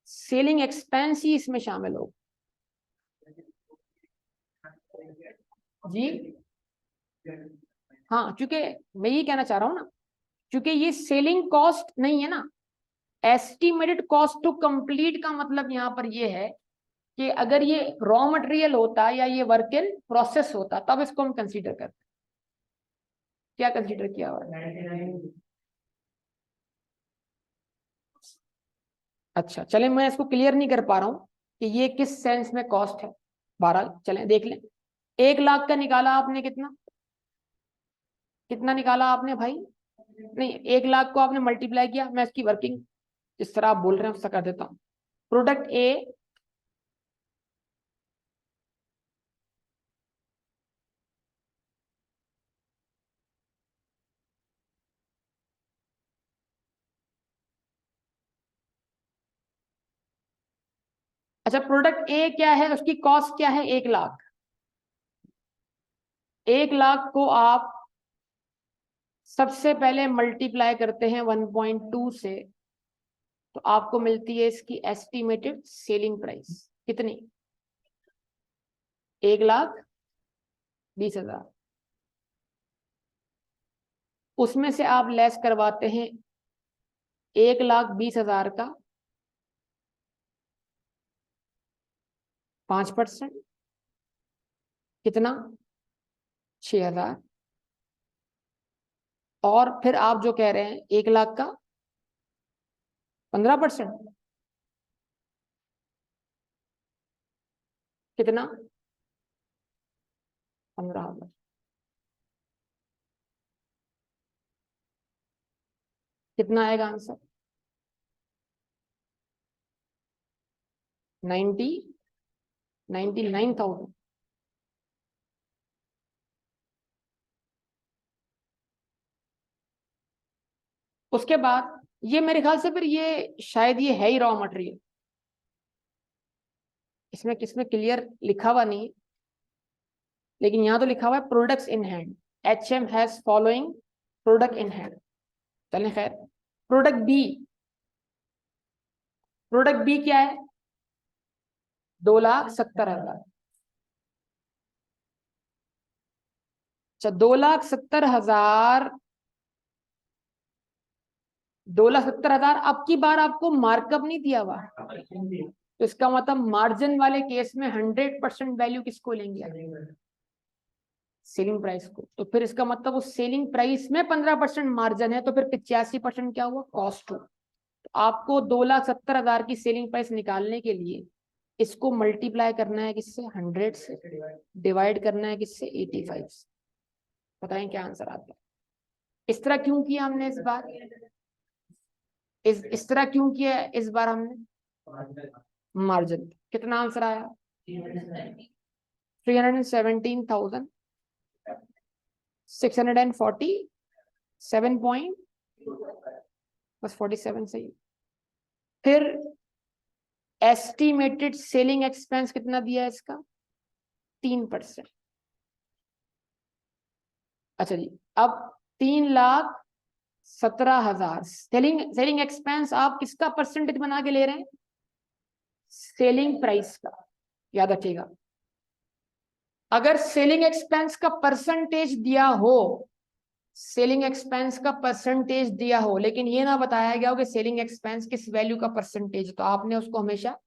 सेलिंग एक्सपेंस ही इसमें शामिल हो। जी हाँ, क्योंकि मैं ये कहना चाह रहा हूँ ना, क्योंकि ये सेलिंग कॉस्ट नहीं है ना, एस्टिमेटेड कॉस्ट टू कंप्लीट का मतलब यहाँ पर ये है कि अगर ये रॉ मटेरियल होता या ये वर्क इन प्रोसेस होता तब इसको हम कंसीडर करते। क्या कंसीडर किया हुआ है? अच्छा, चले, मैं इसको क्लियर नहीं कर पा रहा हूँ कि ये किस सेंस में कॉस्ट है। 12 चलें देख लें। 1,00,000 का निकाला आपने, कितना कितना निकाला आपने भाई? नहीं, 1,00,000 को आपने मल्टीप्लाई किया, मैं इसकी वर्किंग जिस तरह आप बोल रहे हैं उसका कर देता हूँ। प्रोडक्ट ए, अच्छा प्रोडक्ट ए क्या है, उसकी कॉस्ट क्या है? 1,00,000। 1,00,000 को आप सबसे पहले मल्टीप्लाई करते हैं 1.2 से, तो आपको मिलती है इसकी एस्टिमेटेड सेलिंग प्राइस कितनी? 1,20,000। उसमें से आप लेस करवाते हैं 1,20,000 का 5%, कितना? 6,000। और फिर आप जो कह रहे हैं 1,00,000 का 15%, कितना? 15,000। कितना आएगा आंसर? 99,000। उसके बाद ये मेरे ख्याल से फिर ये शायद ये है ही रॉ मटेरियल, इसमें किसमें क्लियर लिखा हुआ नहीं है, लेकिन यहां तो लिखा हुआ है products in hand, HM has following product in hand. चलें खैर, प्रोडक्ट बी, प्रोडक्ट बी क्या है? 2,70,000। अच्छा, 2,70,000, 2,70,000 अब की बार आपको मार्कअप नहीं दिया हुआ, तो इसका मतलब मार्जिन वाले केस में 100% वैल्यू किसको लेंगे? सेलिंग प्राइस को। तो फिर इसका मतलब उस सेलिंग प्राइस में 15% मार्जिन है, तो फिर 85% क्या हुआ? कॉस्ट हुआ। तो आपको 2,70,000 की सेलिंग प्राइस निकालने के लिए इसको मल्टीप्लाई करना है किससे? 100 से। डिवाइड करना है किससे? 85 से। बताएं क्या आंसर आता है? इस तरह क्यों किया हमने इस बार? इस तरह क्यों किया इस बार हमने? मार्जिन कितना आंसर आया? 317,647 पॉइंट, बस 47 सही। फिर एस्टिमेटेड सेलिंग एक्सपेंस कितना दिया है इसका? 3%। अच्छा जी, अब 3,17,000 सेलिंग एक्सपेंस आप किसका परसेंटेज बना के ले रहे हैं? सेलिंग प्राइस का। याद रखिएगा, अगर सेलिंग एक्सपेंस का परसेंटेज दिया हो, सेलिंग एक्सपेंस का परसेंटेज दिया हो, लेकिन ये ना बताया गया हो कि सेलिंग एक्सपेंस किस वैल्यू का परसेंटेज, तो आपने उसको हमेशा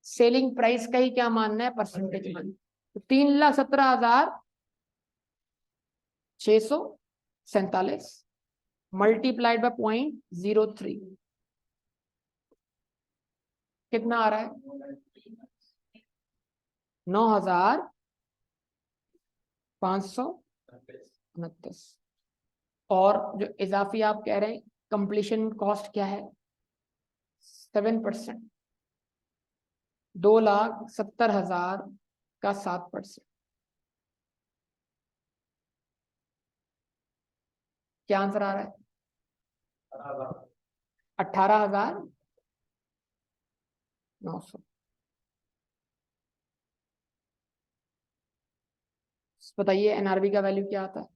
सेलिंग प्राइस का ही क्या मानना है? परसेंटेज मानना। तो 3,17,647 मल्टीप्लाइड बाय 0.03 कितना आ रहा है? 9,529। और जो इजाफी आप कह रहे हैं कंप्लीशन कॉस्ट क्या है? 7%। 2,70,000 का 7%, क्या आंसर आ रहा है? 18,900। बताइए एनआरबी का वैल्यू क्या आता है?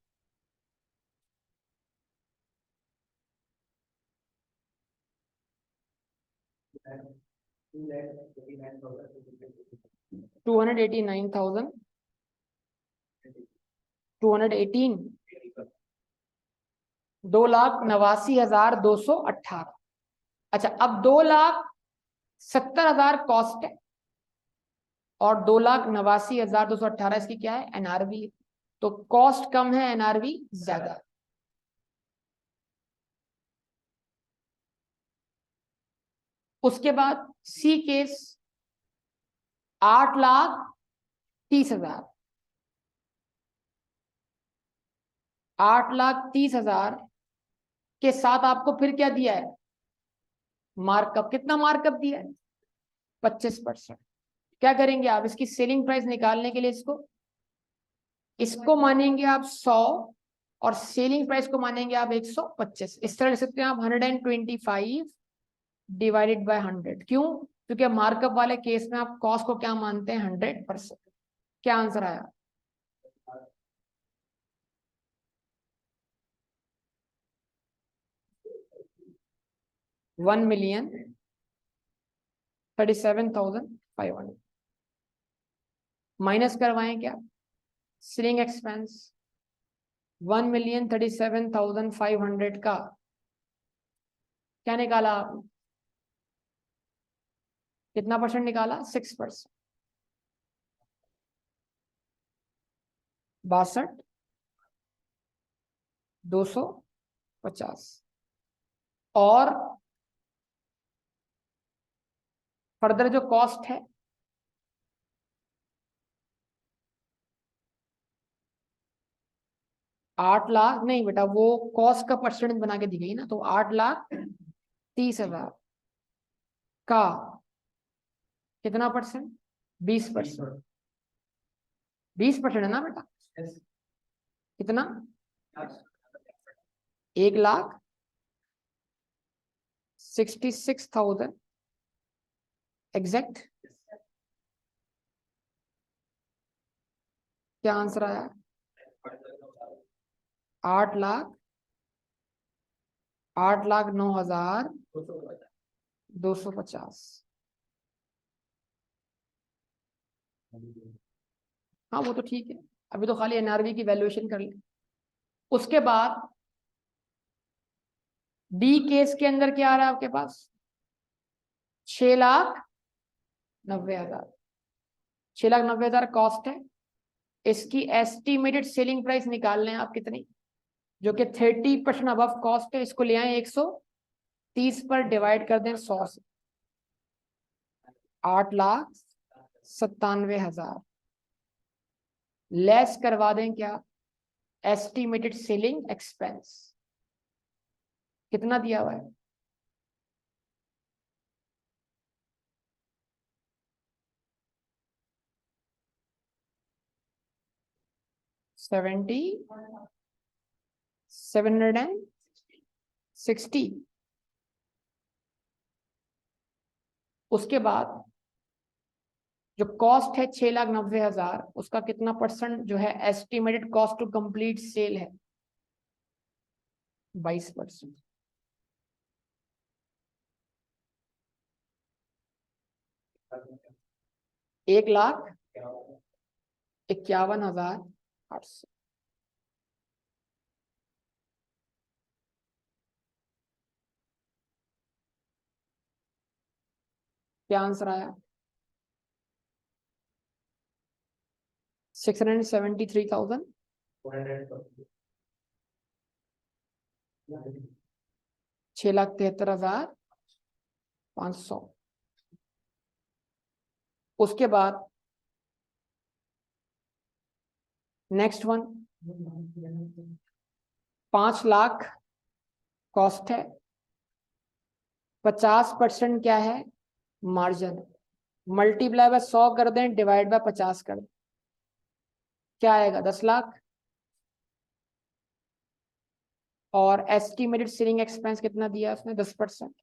289,000 218 2,89,218। अच्छा, अब 2,70,000 कॉस्ट है और 2,89,218 इसकी क्या है? एनआरबी। तो कॉस्ट कम है, एनआरबी ज्यादा। उसके बाद सी केस 8,30,000। 8,30,000 के साथ आपको फिर क्या दिया है? मार्कअप। कितना मार्कअप दिया है? 25%। क्या करेंगे आप? इसकी सेलिंग प्राइस निकालने के लिए इसको मानेंगे आप 100 और सेलिंग प्राइस को मानेंगे आप 125। इस तरह लिख सकते हैं आप 125 डिवाइडेड बाय 100। क्यों? क्योंकि मार्कअप वाले केस में आप कॉस्ट को क्या मानते हैं? 100%। क्या आंसर आया? $1,37,500 माइनस करवाएं क्या? सेलिंग एक्सपेंस 1,37,500 का क्या निकाला आपने? कितना परसेंट निकाला? 6%। 62,250। और फर्दर जो कॉस्ट है 8,00,000 नहीं बेटा, वो कॉस्ट का परसेंटेज बना के दी गई ना, तो 8,30,000 का कितना परसेंट? 20%। 20% है ना बेटा? कितना? 1,66,000 एग्जैक्ट। क्या आंसर आया? 8,09,250। हाँ वो तो ठीक है, अभी तो खाली एनआरबी की वैल्यूएशन कर ले। उसके बाद डी केस के अंदर क्या आ रहा है आपके पास? 6,90,000। 6,90,000 कॉस्ट है। इसकी एस्टिमेटेड सेलिंग प्राइस निकालने हैं आप कितनी, जो कि 30% अबव कॉस्ट है। इसको ले आए 130 पर डिवाइड कर दें 100 से, 8,97,000 लेस करवा दें क्या? एस्टिमेटेड सेलिंग एक्सपेंस कितना दिया हुआ है? 760। उसके बाद जो कॉस्ट है 6,90,000, उसका कितना परसेंट जो है estimated cost to complete sale है? 22%।
क्या
1,51,800। क्या आंसर आया? 673,000। 6,73,500। उसके बाद नेक्स्ट वन, 5 लाख कॉस्ट है, 50% क्या है? मार्जिन। मल्टीप्लाई बाय 100 कर दें, डिवाइड बाय 50 कर दें, क्या आएगा? 10 लाख। और एस्टिमेटेड सेलिंग एक्सपेंस कितना दिया उसने? 10%।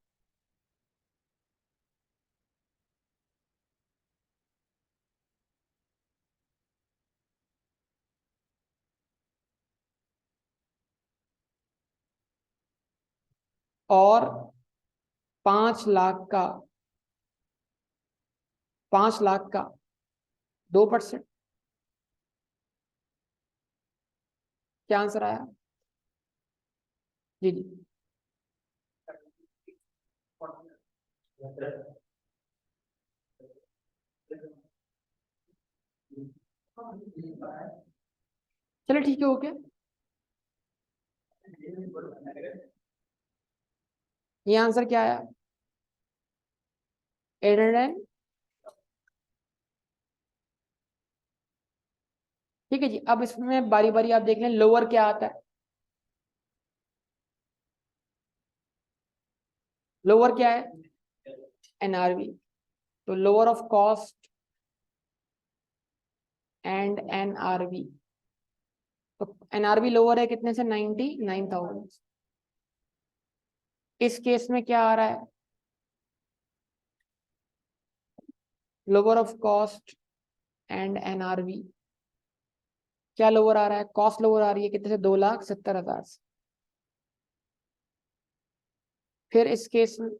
और 5 लाख का 2%। क्या आंसर आया? जी जी। चलो ठीक है, ओके। ये आंसर क्या आया? 800। ठीक है जी। अब इसमें बारी बारी आप देख लें, लोअर क्या आता है? लोअर क्या है? एनआरवी। तो lower of cost and NRV. तो एनआरवी लोअर है कितने से? 99,000। इस केस में क्या आ रहा है? Lower of cost and NRV. क्या लोअर आ रहा है? कॉस्ट लोअर आ रही है कितने से? 2,70,000 से। फिर इस केस में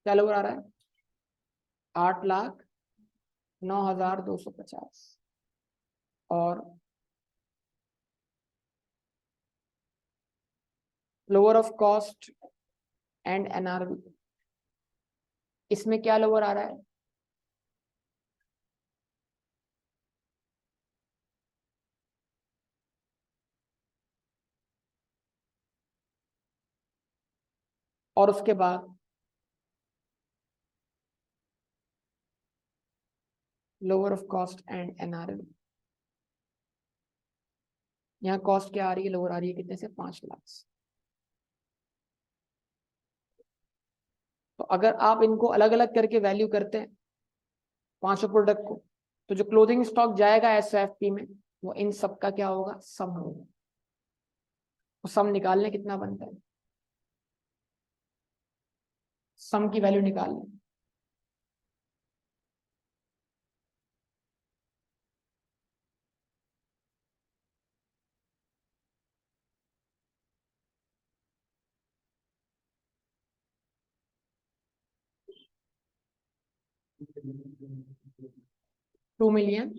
क्या लोअर आ रहा है? 8,09,250। और lower of cost and NRV, इसमें क्या लोअर आ रहा है? और उसके बाद lower of cost and NRV, यहाँ कॉस्ट क्या आ रही है? लोअर आ रही है कितने से? 5 लाख से। तो अगर आप इनको अलग अलग करके वैल्यू करते हैं पांचों प्रोडक्ट को, तो जो क्लोथिंग स्टॉक जाएगा एसएफपी में, वो इन सब का क्या होगा? सम होगा। तो सम निकालने कितना बनता है? सम की वैल्यू निकालने 2 मिलियन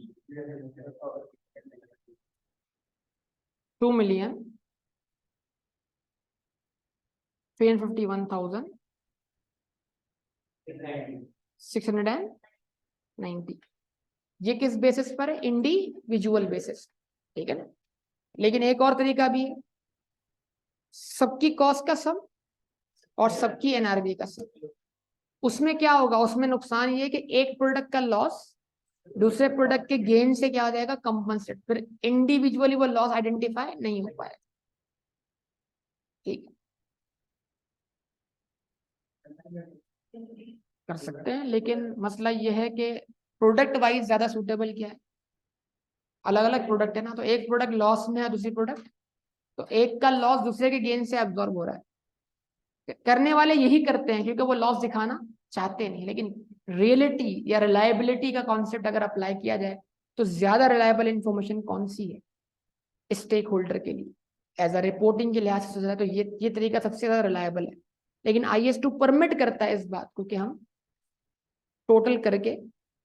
2,351,690। ये किस बेसिस पर है? Individual basis. ठीक है ना? लेकिन एक और तरीका भी है, सबकी कॉस्ट का सम और सबकी एनआरबी का सम। उसमें क्या होगा? उसमें नुकसान ये कि एक प्रोडक्ट का लॉस दूसरे प्रोडक्ट के गेन से क्या हो जाएगा? कंपनसेट। फिर इंडिविजुअली वो लॉस आइडेंटिफाई नहीं हो पाएगा। ठीक कर सकते हैं, लेकिन मसला ये है कि प्रोडक्ट वाइज ज्यादा सूटेबल क्या है? अलग अलग प्रोडक्ट है ना, तो एक प्रोडक्ट लॉस में है, दूसरी प्रोडक्ट, तो एक का लॉस दूसरे के गेन से एब्जॉर्ब हो रहा है। करने वाले यही करते हैं क्योंकि वो लॉस दिखाना चाहते नहीं, लेकिन रियलिटी या रिलायबिलिटी का कॉन्सेप्ट अगर अप्लाई किया जाए तो ज्यादा रिलायबल इंफॉर्मेशन कौन सी है स्टेक होल्डर के लिए एज अ रिपोर्टिंग के लिहाज से सोचा जाए तो ये तरीका सबसे ज्यादा रिलायबल है। लेकिन IS2 परमिट करता है इस बात को कि हम टोटल करके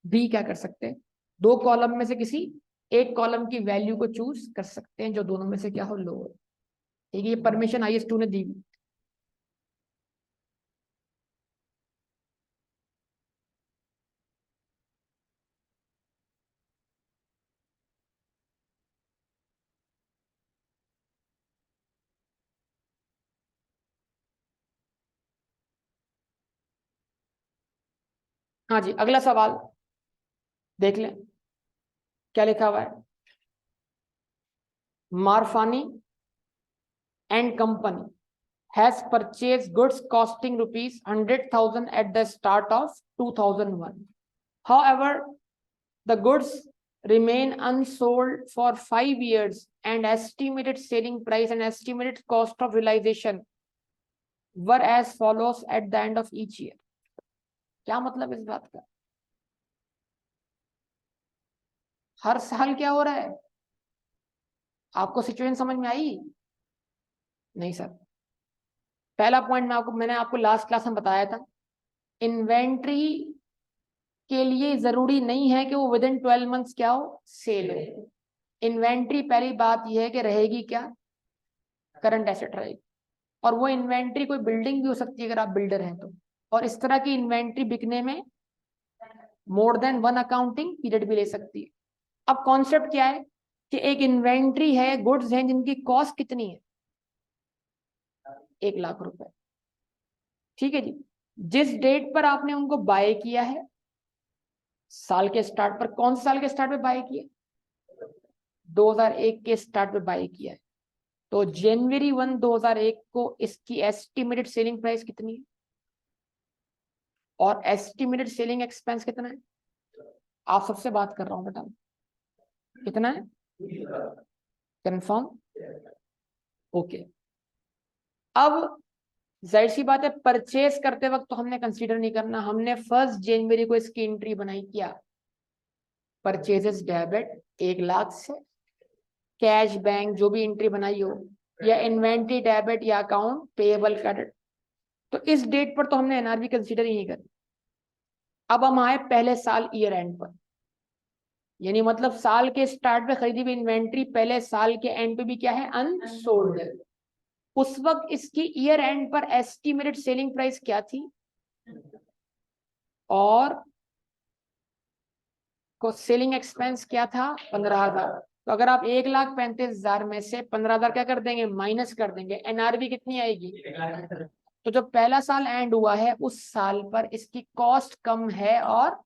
भी क्या कर सकते हैं, दो कॉलम में से किसी एक कॉलम की वैल्यू को चूज कर सकते हैं जो दोनों में से क्या हो, लो हो। ठीक है, ये परमिशन IS2 ने दी हुई। हाँ जी, अगला सवाल देख लें क्या लिखा हुआ है। Marfani and company has purchased goods costing rupees 100,000 at the start of 2001. However, the goods remain unsold for 5 years and estimated selling price and estimated cost of realization were as follows at the end of each year. क्या मतलब इस बात का? हर साल क्या हो रहा है? आपको सिचुएशन समझ में आई? नहीं सर। पहला पॉइंट मैंने आपको लास्ट क्लास में बताया था, इन्वेंट्री के लिए जरूरी नहीं है कि वो विद इन 12 मंथ्स क्या हो, सेल हो। इन्वेंट्री पहली बात यह है कि रहेगी क्या, करंट एसेट रहेगी। और वो इन्वेंट्री कोई बिल्डिंग भी हो सकती है अगर आप बिल्डर हैं तो। और इस तरह की इन्वेंट्री बिकने में more than one accounting period भी ले सकती है। अब कॉन्सेप्ट क्या है कि एक इन्वेंट्री है, गुड्स हैं जिनकी कॉस्ट कितनी है, 1,00,000 रुपए। ठीक है जी, जिस डेट पर आपने उनको बाय किया है, साल के स्टार्ट पर, कौन से साल के स्टार्ट पे बाय किया, 2001 के स्टार्ट पे बाय किया है, तो जनवरी 1 2001 को इसकी एस्टिमेटेड सेलिंग प्राइस कितनी है और एस्टिमेटेड सेलिंग एक्सपेंस कितना है? आप सबसे बात कर रहा हूं, बताओ कितना है, कंफर्म? ओके। अब जाहिर सी बात है परचेस करते वक्त तो हमने कंसीडर नहीं करना, हमने 1 जनवरी को इसकी एंट्री बनाई, क्या, परचेजेस डेबिट 1,00,000 से, कैश बैंक जो भी एंट्री बनाई हो, या इन्वेंट्री डेबिट या अकाउंट पेएबल क्रेडिट, तो इस डेट पर तो हमने NRV कंसीडर ही नहीं करी। अब हम आए पहले साल ईयर एंड पर, यानी मतलब साल के स्टार्ट पे खरीदी हुई इन्वेंट्री पहले साल के एंड पे भी क्या है, अनसोल्ड है। उस वक्त इसकी ईयर एंड पर एस्टिमेटेड सेलिंग प्राइस क्या थी और को सेलिंग एक्सपेंस क्या था, 15,000। तो अगर आप 1,35,000 में से 15,000 क्या कर देंगे, माइनस कर देंगे, NRV कितनी आएगी? तो जो पहला साल एंड हुआ है उस साल पर इसकी कॉस्ट कम है और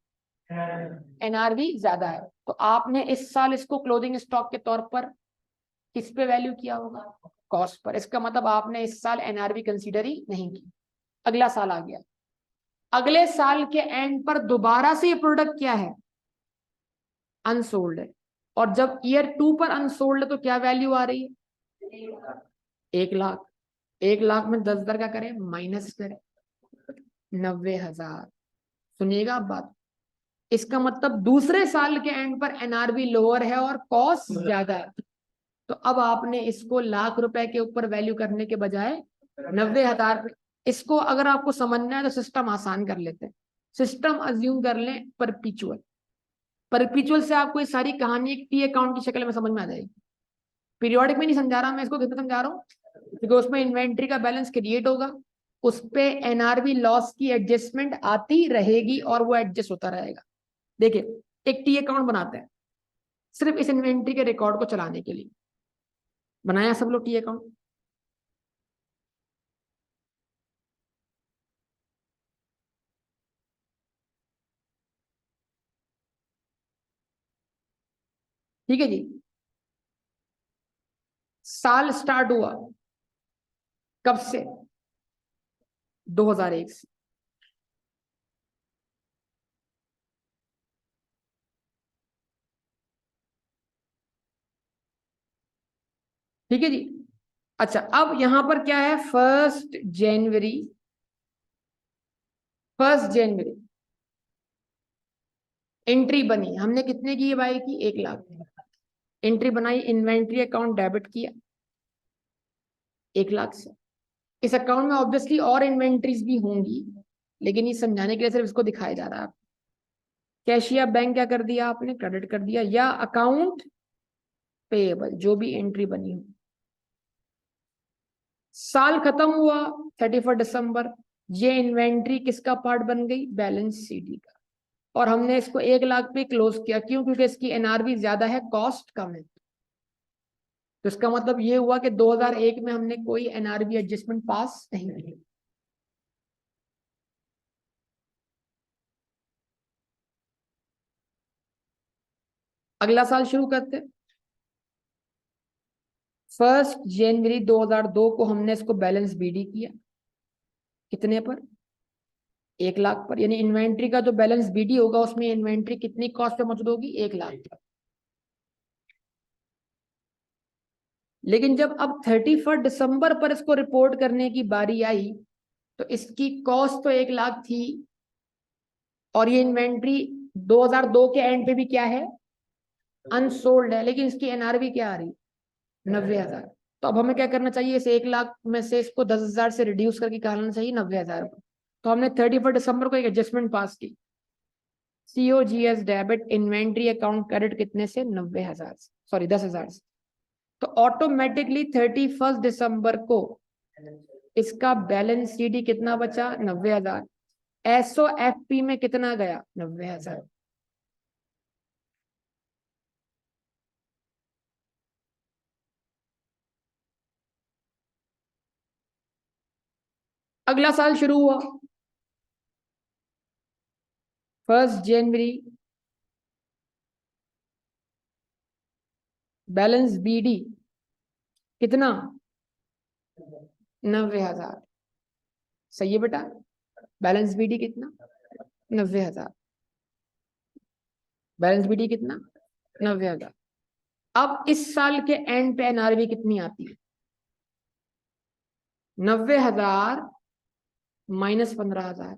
NRV ज्यादा है, तो आपने इस साल इसको क्लोजिंग स्टॉक के तौर पर किस पे वैल्यू किया होगा, कॉस्ट पर। इसका मतलब आपने इस साल NRV कंसीडर ही नहीं की। अगला साल आ गया, अगले साल के एंड पर दोबारा से ये प्रोडक्ट क्या है, अनसोल्ड है। और जब ईयर 2 पर अनसोल्ड है तो क्या वैल्यू आ रही है, 1,00,000। 1,00,000 में 10,000 का करें, माइनस करें 90,000। सुनिएगा आप बात, इसका मतलब दूसरे साल के एंड पर NRV लोअर है और कॉस्ट ज्यादा है। तो अब आपने इसको 1,00,000 रुपए के ऊपर वैल्यू करने के बजाय 90,000, इसको अगर आपको समझना है तो सिस्टम आसान कर लेते हैं। सिस्टम अज्यूम कर लें परपीचुअल, परपीचुअल से आपको ये सारी कहानी एक टी अकाउंट की शक्ल में समझ में आ जाएगी। पीरियोडिक में नहीं समझा रहा मैं इसको, कितना समझा रहा हूँ, क्योंकि उसमें इन्वेंट्री का बैलेंस क्रिएट होगा, उस पे NRV लॉस की एडजस्टमेंट आती रहेगी और वो एडजस्ट होता रहेगा। देखिए एक टी अकाउंट बनाते हैं सिर्फ इस इन्वेंट्री के रिकॉर्ड को चलाने के लिए, बनाया सब लोग टी अकाउंट? ठीक है जी, साल स्टार्ट हुआ कब से, 2001 से। ठीक है जी। अच्छा, अब यहां पर क्या है, 1 जनवरी, 1 जनवरी एंट्री बनी, हमने कितने की भाई की, 1 लाख एंट्री बनाई, इन्वेंट्री अकाउंट डेबिट किया 1 लाख से। इस अकाउंट में ऑब्वियसली और इन्वेंट्रीज भी होंगी, लेकिन ये समझाने के लिए सिर्फ इसको दिखाया जा रहा है। कैश या बैंक क्या कर दिया आपने, क्रेडिट कर दिया, या अकाउंट पेएबल, जो भी एंट्री बनी हो। साल खत्म हुआ 31 दिसंबर, ये इन्वेंट्री किसका पार्ट बन गई, बैलेंस सीडी का, और हमने इसको 1 लाख पे क्लोज किया। क्यों? क्योंकि इसकी एनआरवी ज्यादा है, कॉस्ट कम है। तो इसका मतलब ये हुआ कि 2001 में हमने कोई एनआरवी एडजस्टमेंट पास नहीं की। अगला साल शुरू करते। 1 जनवरी 2002 को हमने इसको बैलेंस बीडी किया, कितने पर, 1 लाख पर। यानी इन्वेंट्री का जो बैलेंस बीडी होगा उसमें इन्वेंट्री कितनी कॉस्ट पे मौजूद होगी, 1 लाख पर। लेकिन जब अब 31 दिसंबर पर इसको रिपोर्ट करने की बारी आई, तो इसकी कॉस्ट तो 1 लाख थी, और ये इन्वेंट्री 2002 के एंड पे भी क्या है, अनसोल्ड है, लेकिन इसकी एनआरवी क्या आ रही, 90,000। तो अब हमें क्या करना चाहिए, इस 1 लाख में से इसको 10,000 से रिड्यूस करके करना चाहिए 90,000। तो हमने 31 दिसंबर को एक एडजस्टमेंट पास की, COGS debit inventory account credit कितने से, 90,000 से, सॉरी 10,000 से। तो ऑटोमेटिकली 31 दिसंबर को इसका बैलेंस सीडी कितना बचा, 90,000। एसओएफपी में कितना गया, 90,000। अगला साल शुरू हुआ 1 जनवरी, बैलेंस बीडी कितना, 90,000। सही है बेटा, बैलेंस बीडी कितना, 90,000। बैलेंस बीडी कितना, 90,000। अब इस साल के एंड पे एनआरवी कितनी आती है, 90,000 माइनस 15,000,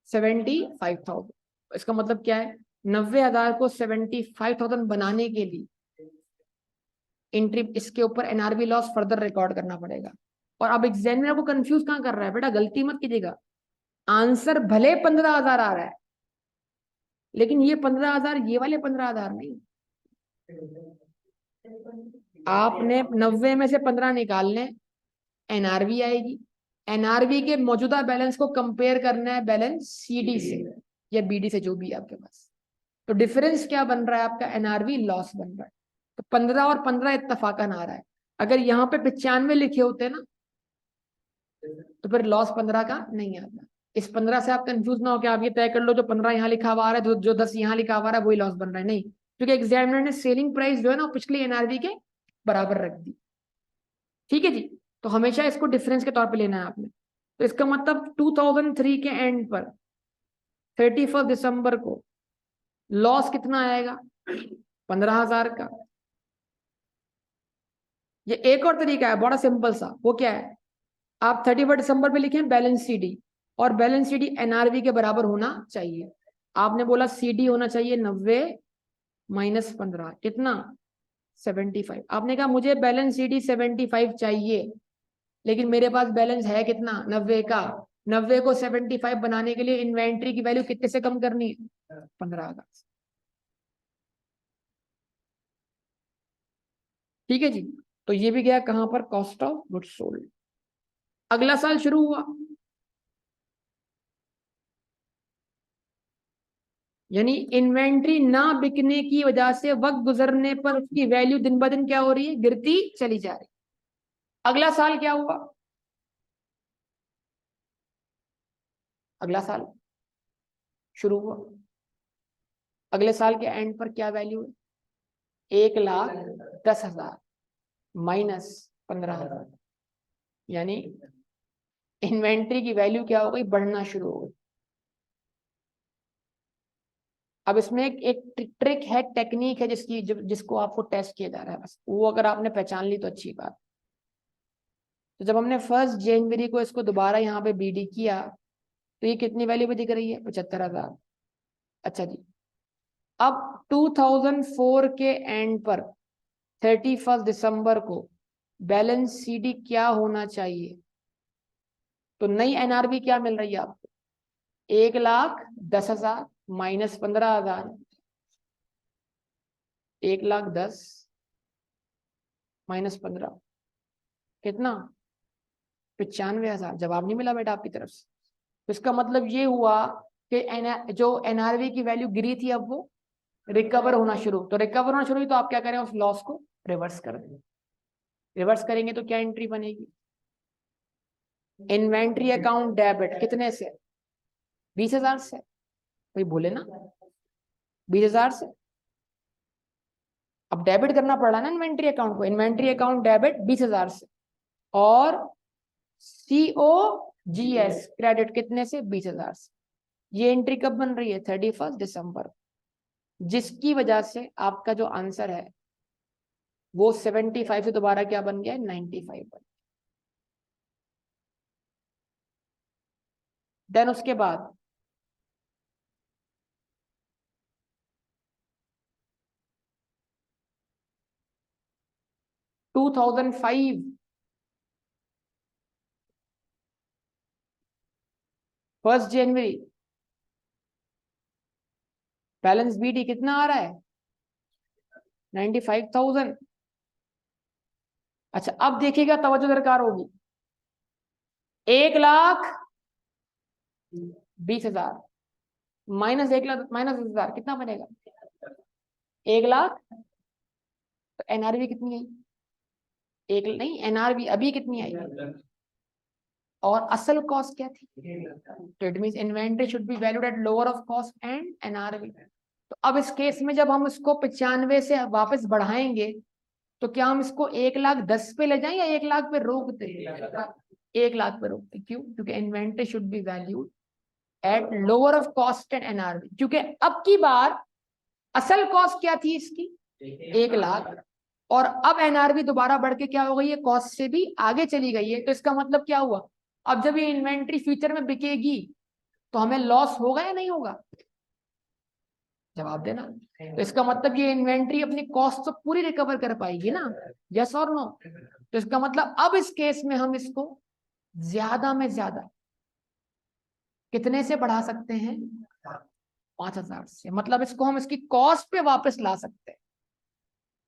75,000। इसका मतलब क्या है, 90,000 को 75,000 बनाने के लिए एंट्री इसके ऊपर एनआरवी लॉस फर्दर रिकॉर्ड करना पड़ेगा। और अब एग्जामिनर को कंफ्यूज कहां कर रहा है, बेटा गलती मत कीजिएगा, आंसर भले 15,000 आ रहा है, लेकिन ये 15,000 ये वाले 15,000 नहीं। आपने 90 में से 15 निकालने, एनआरवी आएगी, एनआरवी के मौजूदा बैलेंस को कंपेयर करना है बैलेंस सीडी से या बीडी से, जो भी है आपके पास। तो डिफरेंस क्या बन रहा है आपका, एनआरवी लॉस बन रहा है। तो 15 और 15 इत्तफाकन आ रहा है। अगर यहाँ पे 95 लिखे होते ना, तो फिर लॉस 15 का नहीं आता। इस 15 से आप कंफ्यूज ना हो कि आप ये तय कर लो जो 15 यहाँ लिखा हुआ आ रहा है, जो 10 यहाँ लिखा हुआ आ रहा है, वही लॉस बन रहा है, नहीं। क्योंकि एग्जामिनर ने सेलिंग प्राइस जो है ना पिछली एनआरवी के बराबर रख दी। ठीक है जी। तो हमेशा इसको डिफरेंस के तौर पे लेना है आपने। तो इसका मतलब 2003 के एंड पर 31 दिसंबर को लॉस कितना आएगा, 15,000 का। ये एक और तरीका है बड़ा सिंपल सा, वो क्या है, आप 31 दिसंबर पे लिखें बैलेंस सीडी, और बैलेंस सीडी एनआरवी के बराबर होना चाहिए। आपने बोला सीडी होना चाहिए 90 माइनस 15, कितना, 75। आपने कहा मुझे बैलेंस सीडी 75 चाहिए, लेकिन मेरे पास बैलेंस है कितना, 90 का। 90 को 75 बनाने के लिए इन्वेंट्री की वैल्यू कितने से कम करनी है, 15,000। ठीक है जी। तो ये भी गया कहां पर, कॉस्ट ऑफ गुड्स सोल्ड। अगला साल शुरू हुआ, यानी इन्वेंट्री ना बिकने की वजह से वक्त गुजरने पर उसकी वैल्यू दिन ब दिन क्या हो रही है, गिरती चली जा रही। अगला साल क्या हुआ, अगला साल शुरू हुआ, अगले साल के एंड पर क्या वैल्यू है, 1,10,000 माइनस 15,000। यानी इन्वेंट्री की वैल्यू क्या हो गई, बढ़ना शुरू हो गई। अब इसमें एक ट्रिक है, टेक्निक है जिसको आपको टेस्ट किया जा रहा है, बस वो अगर आपने पहचान ली तो अच्छी बात। तो जब हमने 1 जनवरी को इसको दोबारा यहाँ पे बीडी किया तो ये कितनी वैल्यू पे दिख रही है? 75,000। अच्छा जी, अब 2004 के एंड पर 31 दिसंबर को बैलेंस सीडी क्या होना चाहिए? तो नई एनआरबी क्या मिल रही है आपको? 1,10,000 माइनस 15,000, 1,10,000 माइनस 15 कितना? 95,000। जवाब नहीं मिला बेटा आपकी तरफ से। तो इसका मतलब ये हुआ कि जो एनआरबी की वैल्यू गिरी थी अब वो रिकवर होना शुरू, तो रिकवर होना शुरू हुई तो आप क्या करें? उस लॉस को रिवर्स कर दें। रिवर्स करेंगे तो क्या एंट्री बनेगी? इन्वेंट्री अकाउंट डेबिट कितने से? 20,000 से। कोई बोले ना, 20,000 से। अब डेबिट करना पड़ रहा है ना इन्वेंट्री अकाउंट को। इन्वेंट्री अकाउंट डेबिट 20,000 से और COGS क्रेडिट कितने से? 20,000 से। ये एंट्री कब बन रही है? 31 दिसंबर, जिसकी वजह से आपका जो आंसर है वो 75 से दोबारा क्या बन गया? 95 बन। देन उसके बाद टू 2005 1 जनवरी बैलेंस बीडी कितना आ रहा है? 95,000। अच्छा, अब देखिएगा, तवज्जो दरकार होगी। 1,20,000 माइनस 1,00,000 माइनस 10,000 कितना बनेगा? 1,00,000। तो एनआरबी कितनी आई? एक नहीं, एनआरबी अभी कितनी आई? और असल कॉस्ट क्या थी? तो it means inventory should be valued at lower of cost and NRB. तो अब इस केस में जब हम इसको 95 से वापस बढ़ाएंगे तो क्या हम इसको 1,10,000 पे ले जाएं या 1,00,000 पे रोक दें? 1,00,000 पे रोक दें। क्यों? क्योंकि inventory should be valued at lower of cost and NRB. क्योंकि अब की बार असल कॉस्ट क्या थी इसकी? 1,00,000, और अब एनआरबी दोबारा बढ़ के क्या हो गई है? कॉस्ट से भी आगे चली गई है। तो इसका मतलब क्या हुआ? अब जब ये इन्वेंट्री फ्यूचर में बिकेगी तो हमें लॉस होगा या नहीं होगा? जवाब देना। तो इसका मतलब ये इन्वेंट्री अपनी कॉस्ट तो पूरी रिकवर कर पाएगी ना? यस और नो? तो इसका मतलब अब इस केस में हम इसको ज्यादा में ज्यादा कितने से बढ़ा सकते हैं? 5,000 से। मतलब इसको हम इसकी कॉस्ट पे वापस ला सकते हैं,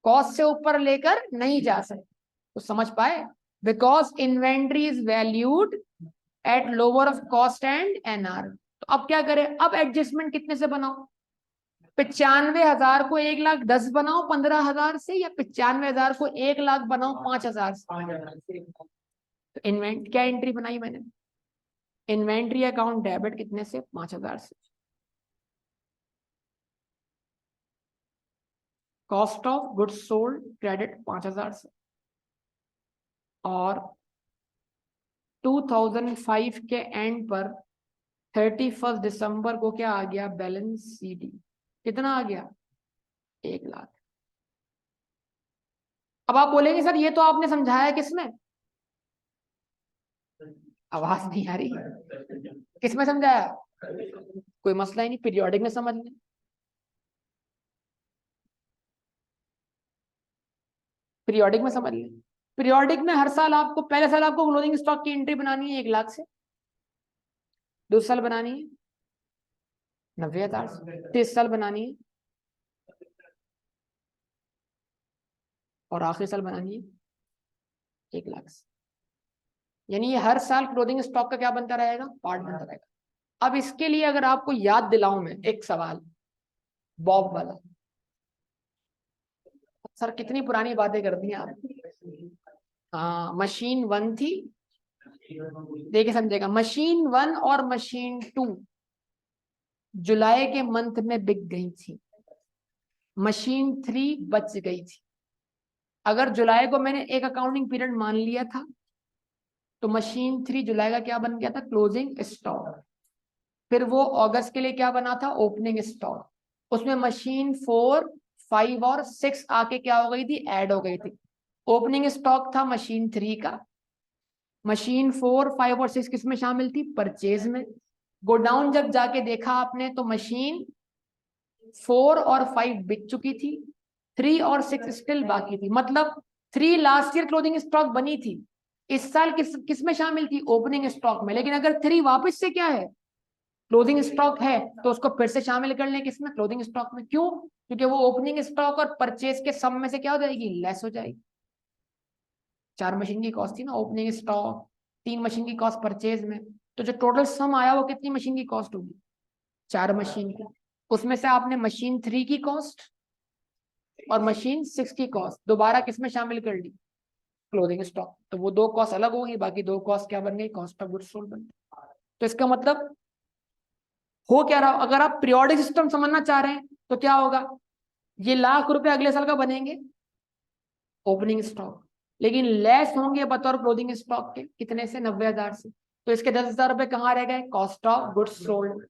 कॉस्ट से ऊपर लेकर नहीं जा सकते। तो समझ पाए? Because inventory is valued at lower of cost and NR. तो अब क्या करें? अब एडजस्टमेंट कितने से बनाओ? 95,000 को 1,10,000 बनाओ 15,000 से, या 95,000 को 1,00,000 बनाओ 5,000 से? तो इन्वेंट क्या एंट्री बनाई मैंने? इन्वेंट्री अकाउंट डेबिट कितने से? 5,000 से। Cost of goods sold credit 5,000 से। और 2005 के एंड पर 31 दिसंबर को क्या आ गया? बैलेंस सीडी कितना आ गया? 1,00,000। अब आप बोलेंगे सर ये तो आपने समझाया किसमें? आवाज नहीं आ रही? किसमें समझाया? कोई मसला ही नहीं, पीरियोडिक में समझ लें। पीरियोडिक में समझ लें। पीरियोडिक में हर साल आपको, पहले साल आपको क्लोजिंग स्टॉक की एंट्री बनानी है 1,00,000 से, दूसरे साल बनानी है 90,000 से, तीसरे साल बनानी है, और आखिरी साल बनानी है 1,00,000 से। यानी ये हर साल क्लोजिंग स्टॉक का क्या बनता रहेगा? पार्ट बनता रहेगा। अब इसके लिए अगर आपको याद दिलाऊं मैं एक सवाल, बॉब वाला। सर कितनी पुरानी बातें कर दी आप। हाँ, मशीन 1 थी, देखिए समझेगा, मशीन 1 और मशीन 2 जुलाई के मंथ में बिक गई थी, मशीन 3 बच गई थी। अगर जुलाई को मैंने एक अकाउंटिंग पीरियड मान लिया था तो मशीन 3 जुलाई का क्या बन गया था? Closing stock. फिर वो अगस्त के लिए क्या बना था? Opening stock. 2005 के एंड पर 31 दिसंबर को उसमें मशीन 4, 5 और 6 आके क्या हो गई थी, ऐड हो गई थी। ओपनिंग स्टॉक था मशीन 3 का, मशीन 4, 5 और 6 किस में शामिल थी, परचेज में। गोडाउन जब जाके देखा आपने तो मशीन 4 और 5 बिक चुकी थी, 3 और 6 स्टिल बाकी थी। मतलब 3 लास्ट ईयर क्लोजिंग स्टॉक बनी थी, इस साल किस में शामिल थी, ओपनिंग स्टॉक में। लेकिन अगर 3 वापस से क्या है, क्लोजिंग स्टॉक है, तो उसको फिर से शामिल कर लें किसमें, क्लोजिंग स्टॉक में। क्यों, क्योंकि वो ओपनिंग स्टॉक और परचेज के सम में से क्या हो जाएगी, लेस हो जाएगी। 4 मशीन की कॉस्ट थी ना ओपनिंग स्टॉक, 3 मशीन की कॉस्ट परचेज में, तो जो टोटल सम आया वो कितनी मशीन की कॉस्ट होगी, 4 मशीन की। उसमें से आपने मशीन 3 की कॉस्ट और मशीन 6 की कॉस्ट दोबारा किसमें शामिल कर ली, क्लोजिंग स्टॉक। तो वो 2 कॉस्ट अलग होगी, बाकी 2 कॉस्ट क्या बन गई, कॉस्ट ऑफ गुड्स सोल्ड बन गई। तो इसका मतलब हो क्या रहा, अगर आप पीरियोडिक सिस्टम समझना चाह रहे हैं तो क्या होगा, ये लाख रुपए अगले साल का बनेंगे ओपनिंग स्टॉक, लेकिन लेस होंगे बतौर क्लोजिंग स्टॉक के कितने से, 90,000 से। तो इसके 10,000 रुपए कहाँ रह गए, कॉस्ट ऑफ गुड्स सोल्ड।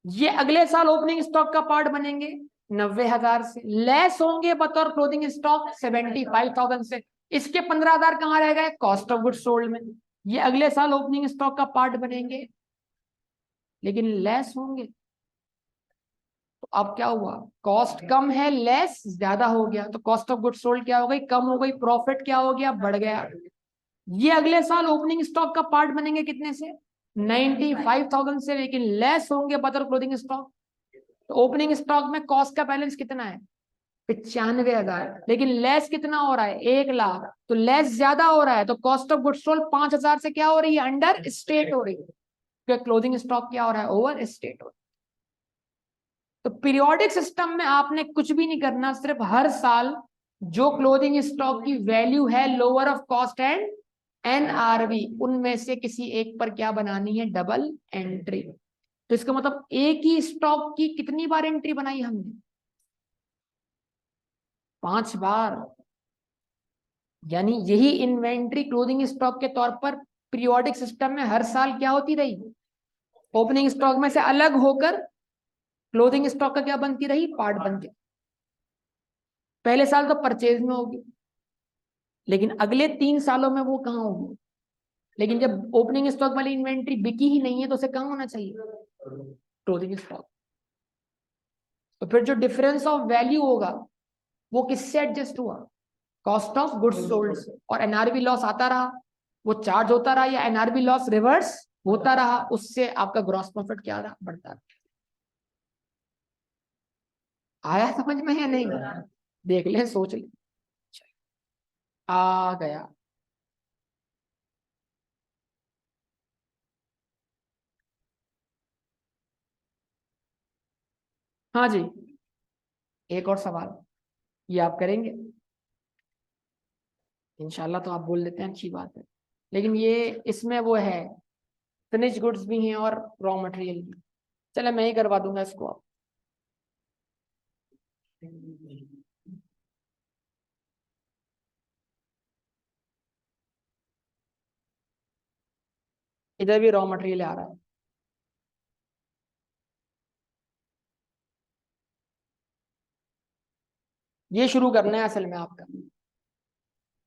ये अगले साल ओपनिंग स्टॉक का पार्ट बनेंगे 90,000 से, लेस होंगे बतौर क्लोजिंग स्टॉक 75,000 से। इसके 15,000 कहाँ रह गए, कॉस्ट ऑफ गुड्स सोल्ड में। ये अगले साल ओपनिंग स्टॉक का पार्ट बनेंगे लेकिन लेस होंगे। तो अब क्या हुआ, कॉस्ट कम है, लेस ज्यादा हो गया, तो कॉस्ट ऑफ गुड्स सोल्ड क्या हो गई, कम हो गई, प्रॉफिट क्या हो गया, बढ़ गया। ये अगले साल ओपनिंग स्टॉक का पार्ट बनेंगे कितने से, 95,000 से, लेकिन लेस होंगे बदर क्लोजिंग स्टॉक। तो ओपनिंग स्टॉक में कॉस्ट का बैलेंस कितना है, 95,000, लेकिन लेस कितना हो रहा है, 1,00,000। तो लेस ज्यादा हो रहा है, तो कॉस्ट ऑफ गुड्स सोल्ड 5,000 से क्या हो रही है, अंडर स्टेट हो रही है, क्योंकि क्लोजिंग स्टॉक क्या हो रहा है, ओवर स्टेट हो रहा है। तो पीरियोडिक सिस्टम में आपने कुछ भी नहीं करना, सिर्फ हर साल जो क्लोजिंग स्टॉक की वैल्यू है lower of cost and NRV, उनमें से किसी एक पर क्या बनानी है, डबल एंट्री। तो इसका मतलब एक ही स्टॉक की कितनी बार एंट्री बनाई हमने, 5 बार। यानी यही इन्वेंट्री क्लोजिंग स्टॉक के तौर पर पीरियोडिक सिस्टम में हर साल क्या होती रही, ओपनिंग स्टॉक में से अलग होकर क्लोजिंग स्टॉक का क्या बनती रही, पार्ट बनती। पहले साल तो परचेज में होगी, लेकिन अगले 3 सालों में वो कहाँ होगी। लेकिन जब ओपनिंग स्टॉक वाली इन्वेंट्री बिकी ही नहीं है तो उसे कहाँ होना चाहिए, क्लोजिंग स्टॉक। तो फिर जो डिफरेंस ऑफ वैल्यू होगा वो किससे एडजस्ट हुआ, कॉस्ट ऑफ गुड्स सोल्ड से। और एनआरबी लॉस आता रहा, वो चार्ज होता रहा, या एनआरबी लॉस रिवर्स होता रहा, उससे आपका ग्रॉस प्रॉफिट क्या रहा, बढ़ता रहा। आया समझ में या नहीं, देख ले, सोच ले, आ गया। हाँ जी, एक और सवाल, ये आप करेंगे इंशाल्लाह, तो आप बोल देते हैं, अच्छी बात है। लेकिन ये इसमें वो है, फिनिश गुड्स भी हैं और रॉ मटेरियल भी। चले मैं ही करवा दूंगा इसको आप। इधर भी रॉ मटेरियल आ रहा है। ये शुरू करना है असल में आपका,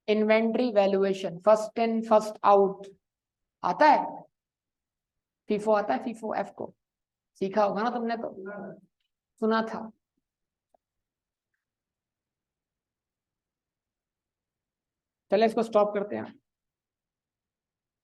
inventory valuation, first in first out आता है, फीफो आता है, फीफो एफ को सीखा होगा ना तुमने, तो सुना था। चले इसको स्टॉप करते हैं।